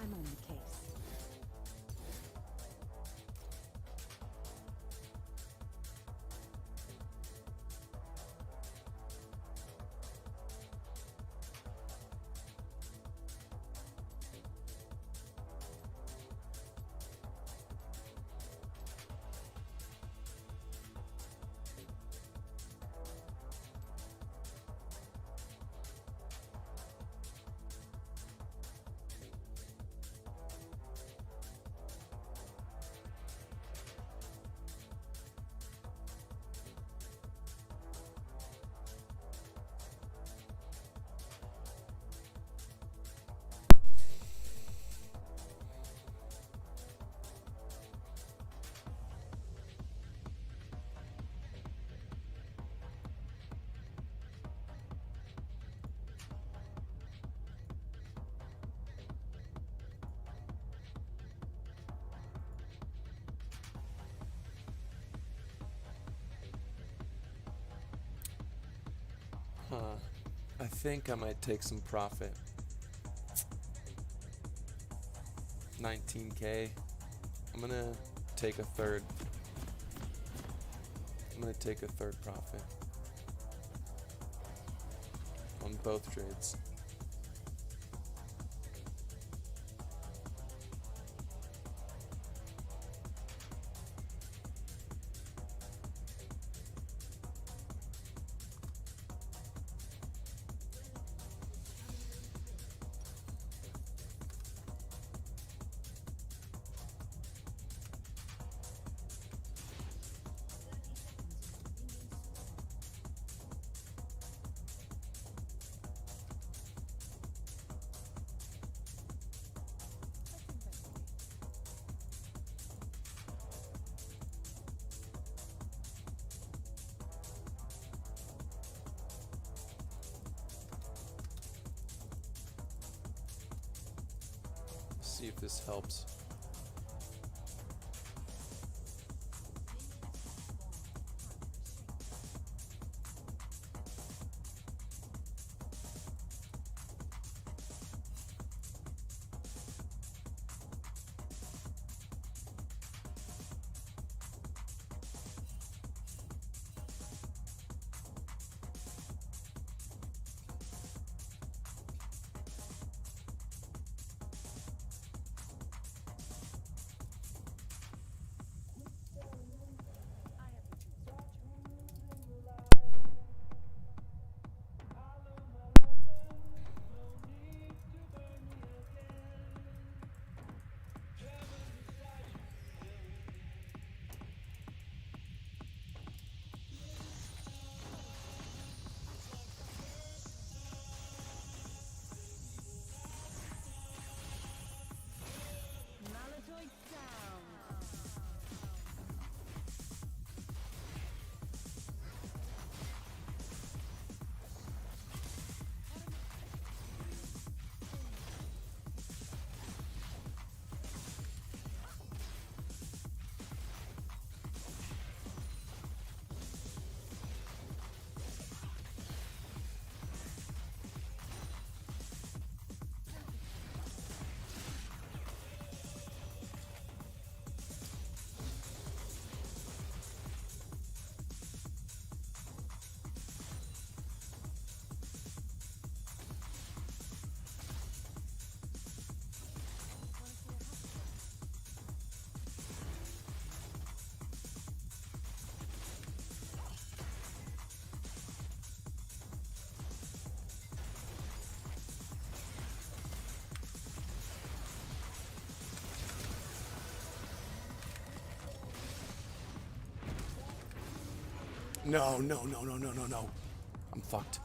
[SPEAKER 9] I'm on the case.
[SPEAKER 4] I think I might take some profit. 19K. I'm gonna take a third. I'm gonna take a third profit on both trades. See if this helps.
[SPEAKER 9] Maladroit sound.
[SPEAKER 4] No, no, no, no, no, no, no. I'm fucked.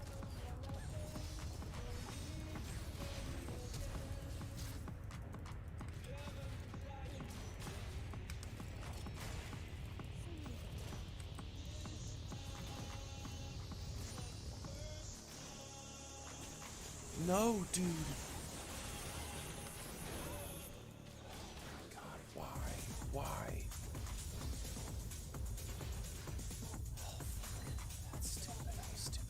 [SPEAKER 4] No, dude. God, why? Why? That's stupid. That's stupid.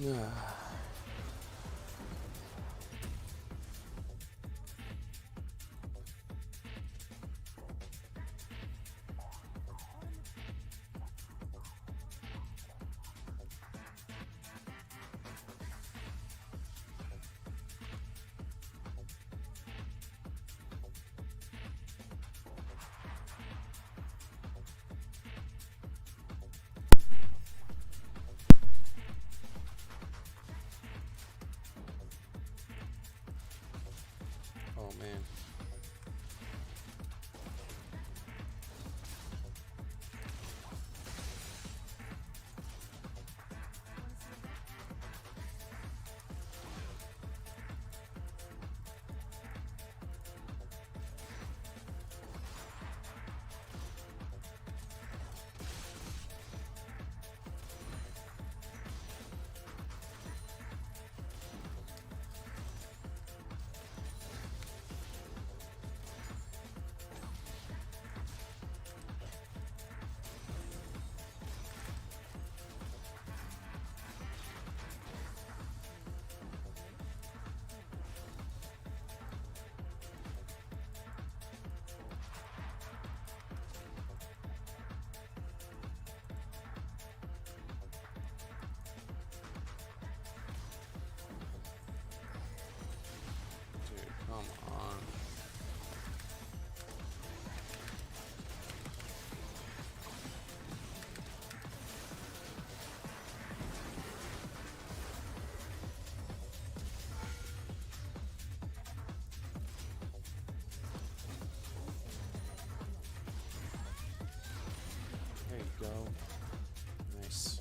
[SPEAKER 4] Oh man. Dude, come on. There you go. Nice.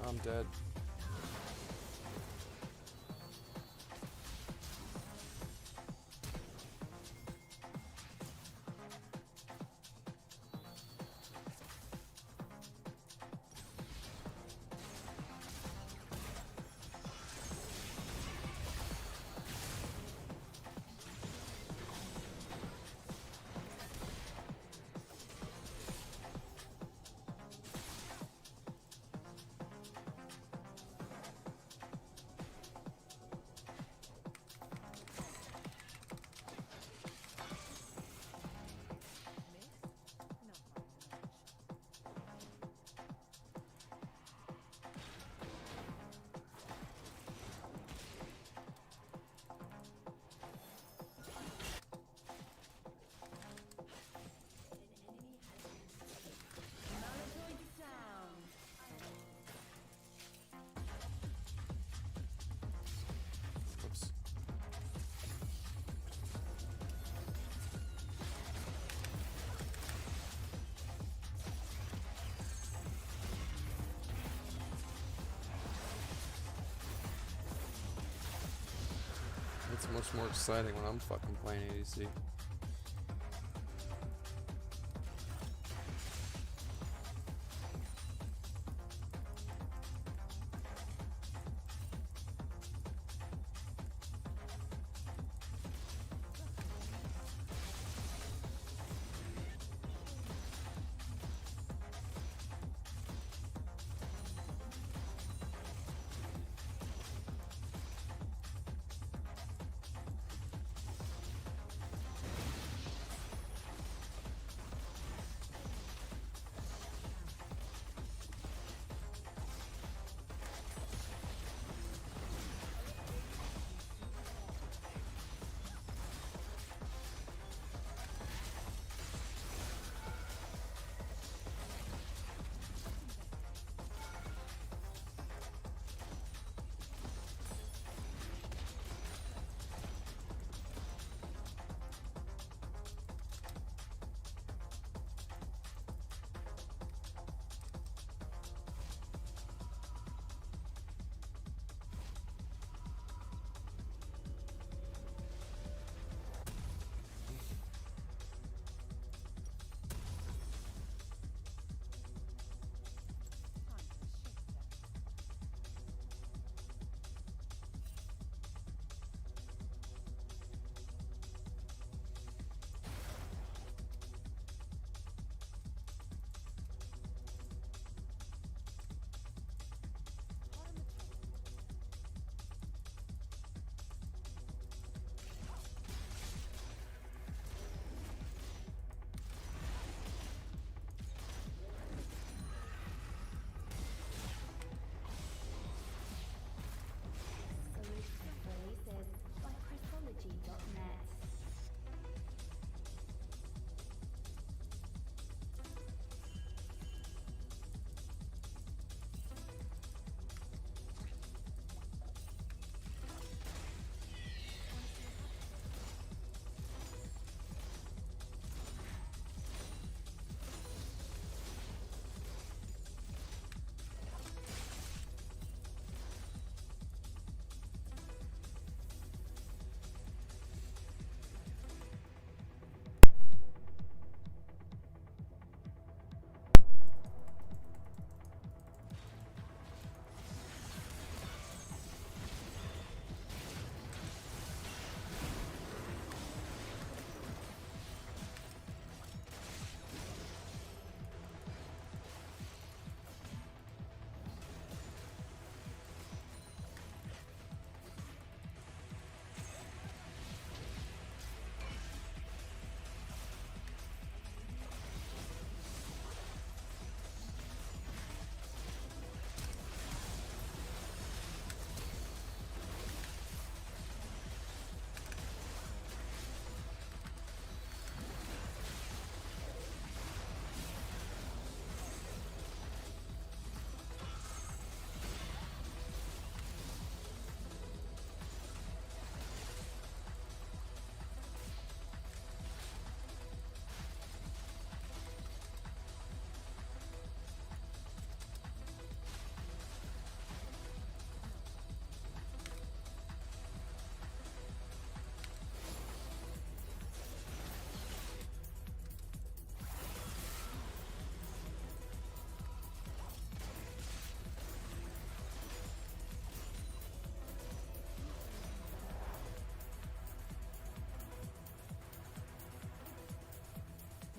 [SPEAKER 4] I'm dead. much more exciting when I'm fucking playing ADC.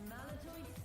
[SPEAKER 9] Maladroit